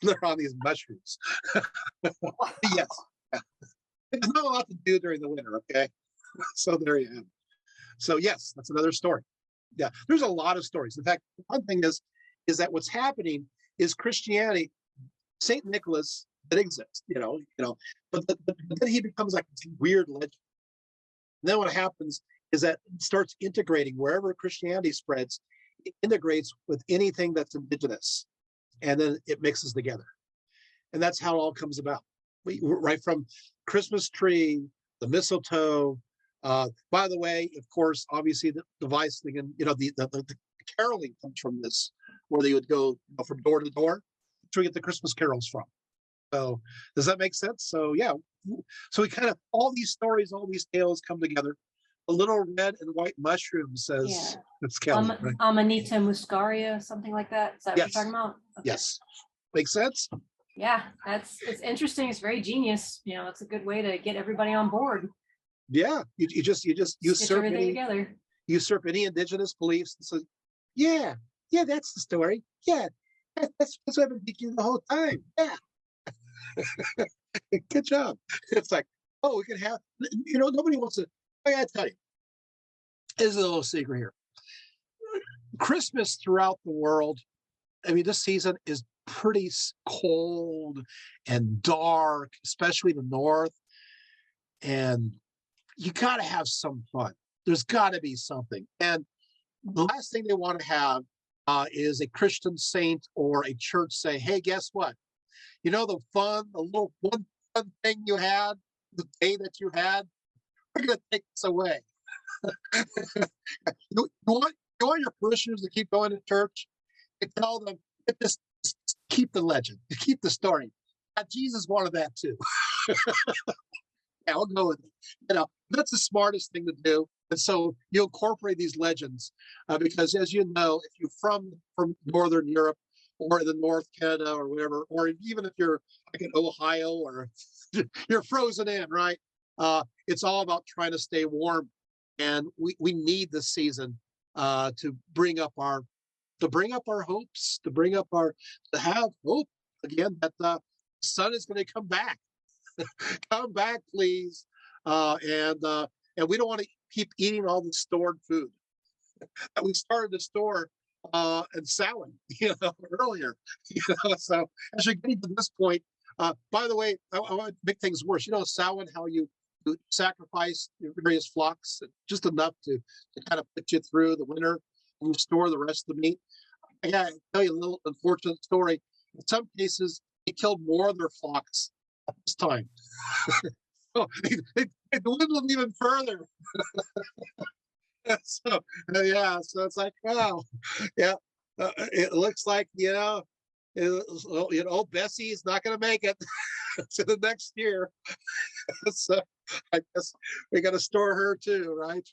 They're on these mushrooms. Yes, there's not a lot to do during the winter. Okay, so there you have it. So yes, that's another story. Yeah, there's a lot of stories. In fact, one thing is that what's happening is Christianity, Saint Nicholas that exists, but then he becomes like this weird legend. And then what happens is that it starts integrating wherever Christianity spreads, it integrates with anything that's indigenous, and then it mixes together, and that's how it all comes about. Right from Christmas tree, the mistletoe. By the way, of course, obviously the device thing, and the caroling comes from this where they would go from door to door to get the Christmas carols from. So does that make sense? So yeah, so we kind of all these stories, all these tales come together. A little red and white mushroom, says Yeah. it's Kelly. Right? Amanita muscaria, something like that. Is that what Yes. you're talking about? Okay. Yes, makes sense. Yeah, it's interesting. It's very genius. You know, it's a good way to get everybody on board. Yeah, you just Stitch usurp everything any together. indigenous beliefs and say, yeah, yeah, that's the story. Yeah, that's what I've been teaching the whole time. Yeah, good job. It's like, oh, we can have, nobody wants to. I gotta tell you, there's a little secret here. Christmas throughout the world, I mean, this season is pretty cold and dark, especially the north. And you got to have some fun. There's got to be something. And the last thing they want to have is a Christian saint or a church say, hey, guess what? You know, the little one fun thing you had, the day that you had, we're going to take this away. You want your parishioners to keep going to church? You tell them, just keep the legend, keep the story. Jesus wanted that too. Yeah, I'll go with it. That's the smartest thing to do. And so you incorporate these legends because, as you know, if you're from Northern Europe or the North Canada or whatever, or even if you're like in Ohio or you're frozen in, right? It's all about trying to stay warm, and we need this season to bring up our hopes, to have hope again that the sun is going to come back. Come back, please. And we don't want to keep eating all the stored food. We started to store in Samhain, earlier. So as you're getting to this point, by the way, I want to make things worse. Samhain, how you sacrifice your various flocks, just enough to kind of put you through the winter, and you store the rest of the meat. I gotta tell you a little unfortunate story. In some cases, they killed more of their flocks at this time. So it dwindled even further. So yeah, so it's like, wow, yeah, it looks like Bessie's not going to make it to the next year. So I guess we got to store her too, right?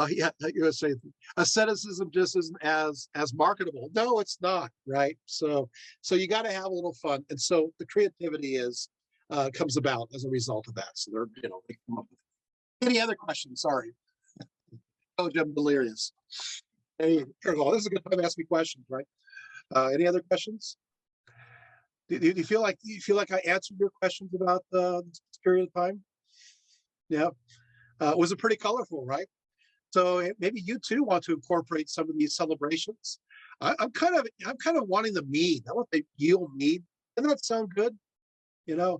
Yeah, you were saying asceticism just isn't as marketable. No, it's not, right? So you got to have a little fun, and so the creativity comes about as a result of that. So they come up with it. Any other questions? Sorry, oh, I'm delirious. Hey, this is a good time to ask me questions, right? Any other questions? Do you feel like I answered your questions about this period of time? Yeah, was it pretty colorful, right? So maybe you too want to incorporate some of these celebrations. I'm kind of wanting the mead. I want the yield mead. Doesn't that sound good? Yeah.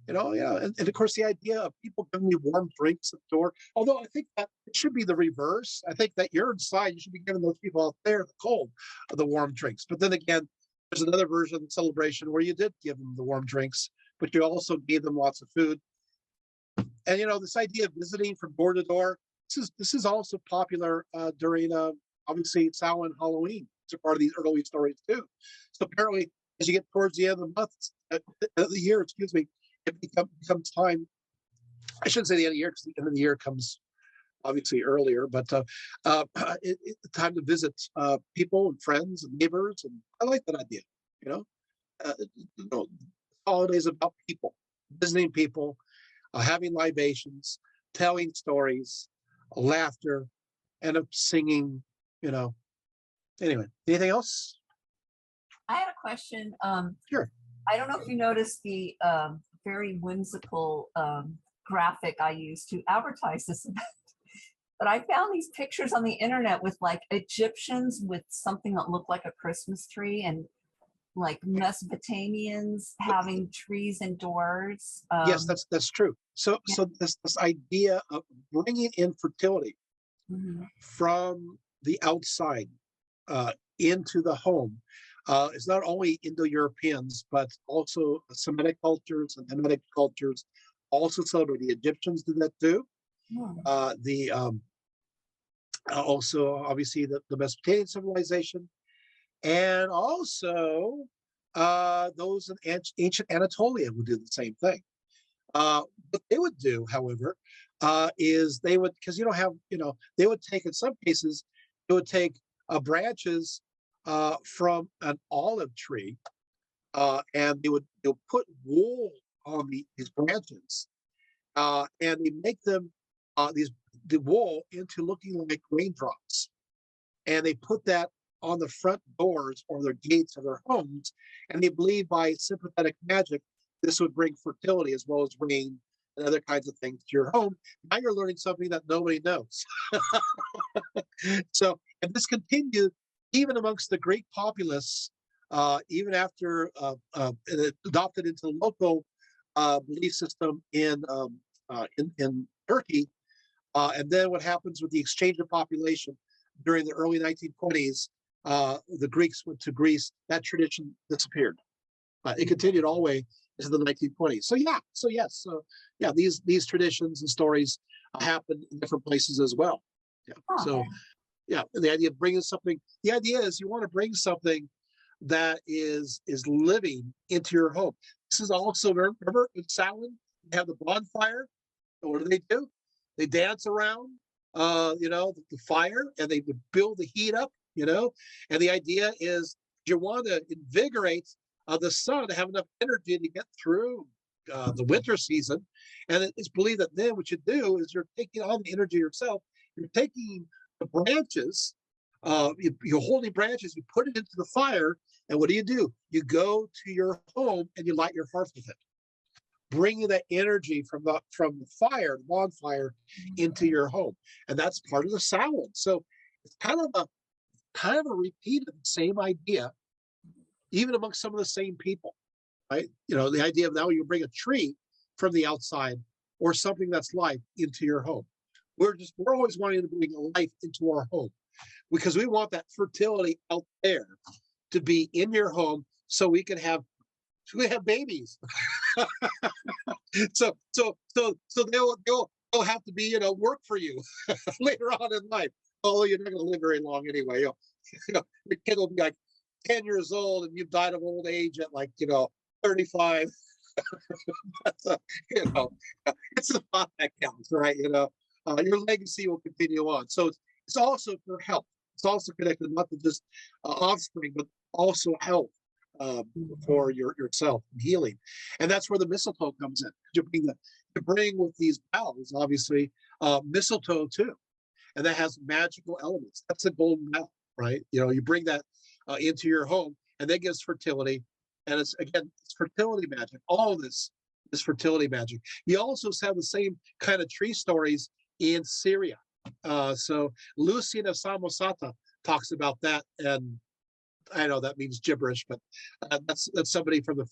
And of course, the idea of people giving me warm drinks at the door. Although I think that it should be the reverse. I think that you're inside, you should be giving those people out there the cold the warm drinks. But then again, there's another version of the celebration where you did give them the warm drinks, but you also gave them lots of food. And this idea of visiting from door to door. This is also popular during obviously Samhain, Halloween. It's a part of these early stories too. So apparently, as you get towards the end of the month, the year, excuse me, it becomes time. I shouldn't say the end of the year because the end of the year comes obviously earlier, but it's time to visit people and friends and neighbors, and I like that idea. Holidays about people, visiting people, having libations, telling stories, laughter, and of singing. Anyway, anything else? I had a question. Sure. I don't know if you noticed the very whimsical graphic I used to advertise this event, but I found these pictures on the internet with like Egyptians with something that looked like a Christmas tree, and like Mesopotamians having trees indoors. Yes, that's true. So this idea of bringing in fertility from the outside into the home is not only Indo-Europeans, but also Semitic cultures and Hamitic cultures also celebrate. The Egyptians did that too. Also obviously the Mesopotamian civilization, And also, those in ancient Anatolia would do the same thing. What they would do, however, is they would, because you don't have, they would take, in some cases, they would take branches from an olive tree, and they'll put wool on these branches, and they make them the wool into looking like raindrops, and they put that on the front doors or their gates of their homes, and they believe by sympathetic magic this would bring fertility as well as rain and other kinds of things to your home. Now you're learning something that nobody knows. So, and this continued even amongst the Greek populace, even after it adopted into the local belief system in Turkey. And then what happens with the exchange of population during the early 1920s, the Greeks went to Greece, that tradition disappeared. It continued all the way into the 1920s. These traditions and stories happen in different places as well. Yeah. Oh. So yeah, the idea of bringing something, the idea is you want to bring something that is living into your home. This is also, remember in Samhain, you have the bonfire. What do? They dance around, the fire, and they build the heat up, and the idea is you want to invigorate the sun to have enough energy to get through the winter season. And it's believed that then what you do is you're taking all the energy yourself, you're taking the branches, you're holding branches, you put it into the fire, and what do? You go to your home and you light your hearth with it, bringing that energy from the fire, the bonfire, into your home, and that's part of the Samhain. So it's kind of a repeat of the same idea, even amongst some of the same people, right? The idea of now you bring a tree from the outside or something that's life into your home. We're always wanting to bring life into our home because we want that fertility out there to be in your home so we can have babies. so they'll have to be, work for you later on in life. Although you're not going to live very long anyway. Your kid will be like 10 years old and you've died of old age at 35. It's the thought that counts, right? Your legacy will continue on. So it's also for health. It's also connected not to just offspring, but also health for yourself and healing. And that's where the mistletoe comes in. You bring with these boughs, obviously, mistletoe too. And that has magical elements. That's a golden bough, right? You bring that into your home, and that gives fertility. And it's fertility magic. All of this is fertility magic. You also have the same kind of tree stories in Syria. So Lucian of Samosata talks about that, and I know that means gibberish, but that's somebody from the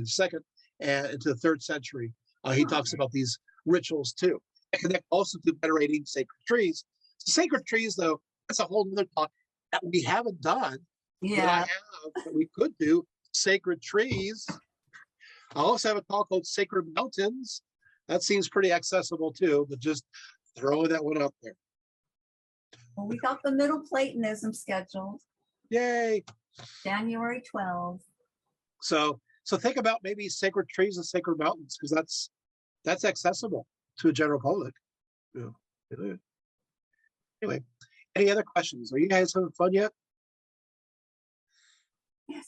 second and into the 3rd century. He talks about these rituals too. And connect also to venerating sacred trees. Sacred trees, though, that's a whole other talk that we haven't done. Yeah. That we could do sacred trees. I also have a talk called Sacred Mountains. That seems pretty accessible too, but just throwing that one out there. Well, we got the Middle Platonism scheduled. Yay! January 12th. So think about maybe sacred trees and sacred mountains, because that's accessible to a general public. Yeah. Anyway, any other questions? Are you guys having fun yet? Yes.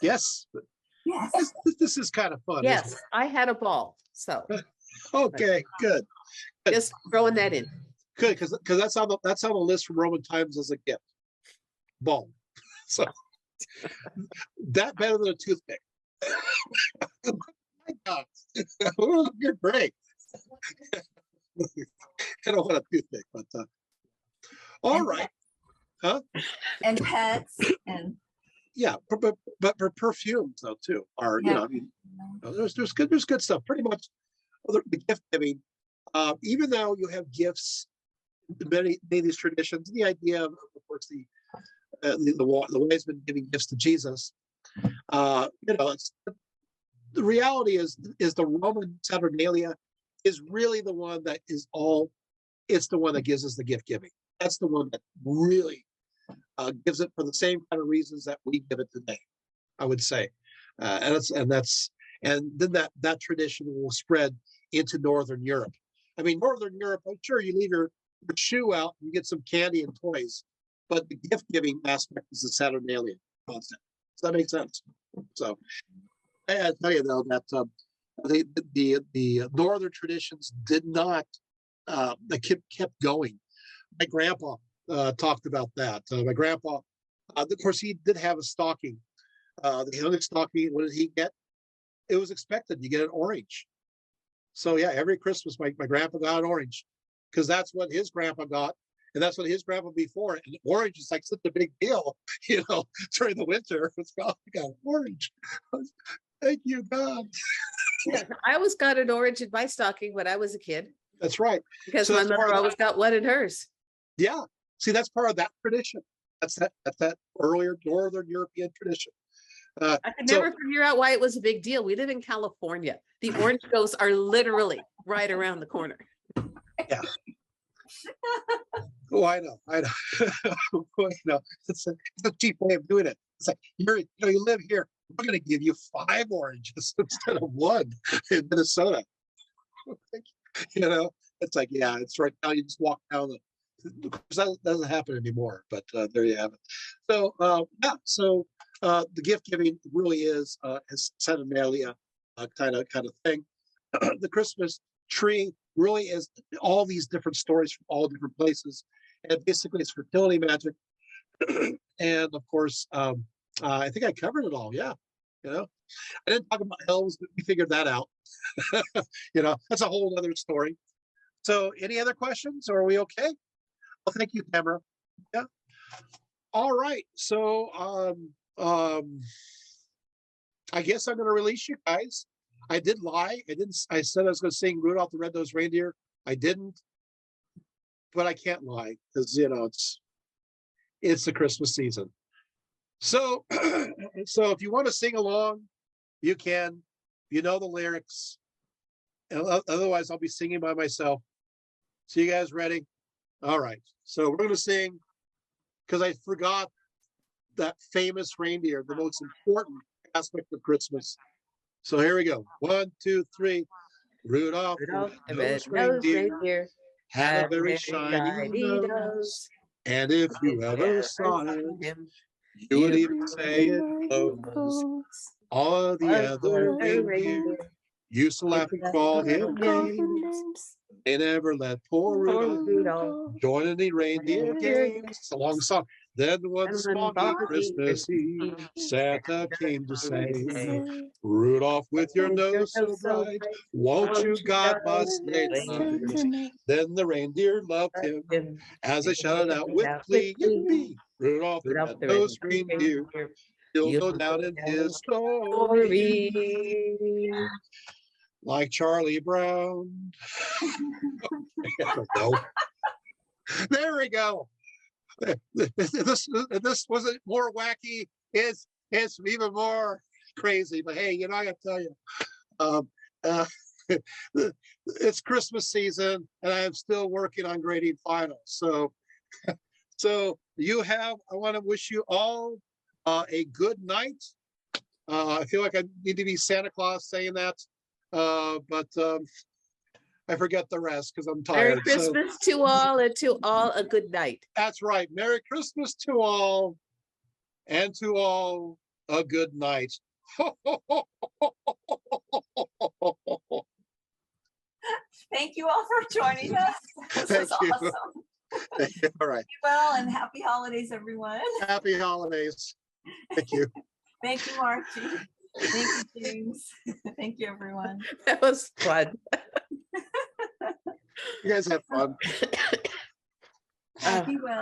Yes. Yes. This is kind of fun. Yes, I had a ball. So Okay, good. just throwing that in. Good, because that's on the list from Roman times as a gift. Ball. So that better than a toothpick. My God. You're great. I don't want a toothpick, but all And right. Huh? And pets and Yeah, but for perfumes though too are Yeah. there's good stuff. Pretty much the gift giving, even though you have gifts, many of these traditions, the idea of course the wise men giving gifts to Jesus. It's the reality is the Roman Saturnalia is really the one that is all. It's the one that gives us the gift giving. That's the one that really gives it for the same kind of reasons that we give it today, I would say. And then that tradition will spread into Northern Europe. I mean, Northern Europe, I'm sure you leave your shoe out and you get some candy and toys, but the gift giving aspect is the Saturnalia concept. Does that make sense? So I tell you though that the Northern traditions did not, they kept going. My grandpa talked about that. My grandpa, of course, he did have a stocking. The youngest stocking, what did he get? It was expected you get an orange. So yeah, every Christmas my grandpa got an orange because that's what his grandpa got, and that's what his grandpa before. And orange is like such a big deal, during the winter. It's got an orange. Thank you, God. Yeah, I always got an orange in my stocking when I was a kid That's right. because So my that's part mother of always got one in hers. Yeah. See, that's part of that tradition. That's that earlier Northern European tradition. I could never figure out why it was a big deal. We live in California. The orange groves are literally right around the corner. Oh, I know. It's a cheap way of doing it. It's like you live here. We're going to give you 5 oranges instead of 1 in Minnesota. It's like, yeah, it's right now. You just walk down that doesn't happen anymore. But there you have it. So the gift giving really is Saturnalia kind of thing. The Christmas tree really is all these different stories from all different places, and basically it's fertility magic. And of course, I think I covered it all. Yeah, I didn't talk about elves, but we figured that out. That's a whole other story. So, any other questions? Or are we okay? Well, thank you, Tamara. Yeah. All right. So, I guess I'm going to release you guys. I did lie. I said I was going to sing Rudolph the Red-Nosed Reindeer. I didn't, but I can't lie because it's the Christmas season. So, so if you want to sing along, you can. You know the lyrics. And otherwise, I'll be singing by myself. So you guys ready? All right. So we're going to sing because I forgot that famous reindeer, the most important aspect of Christmas. So here we go. 1, 2, 3. Rudolph Rudolph the the red-nosed red-nosed reindeer reindeer had a very shiny shiny nose. nose. And if you ever saw it, you would even say it glows. All the other reindeer used to laugh and call him names. They never let poor Rudolph join any reindeer games. It's a long song. Then one smoggy Christmas Eve, Santa came to say, Rudolph, with your nose so bright, won't you guide my sleigh tonight? Then the reindeer loved him as they shouted out with glee, yippee! Rudolph the red-nosed reindeer, he'll go down in his story like Charlie Brown. I don't know. There we go. This wasn't more wacky. It's even more crazy. But hey, I gotta tell you, it's Christmas season, and I'm still working on grading finals. So I want to wish you all a good night. I feel like I need to be Santa Claus saying that, but I forget the rest because I'm tired. Merry Christmas to all, and to all a good night. That's right. Merry Christmas to all, and to all a good night. Thank you all for joining us. This Thank was you. awesome. All right. Well, and happy holidays, everyone. Happy holidays. Thank you. Thank you, Margie. Thank you, James. Thank you, everyone. That was fun. You guys have fun. Be well.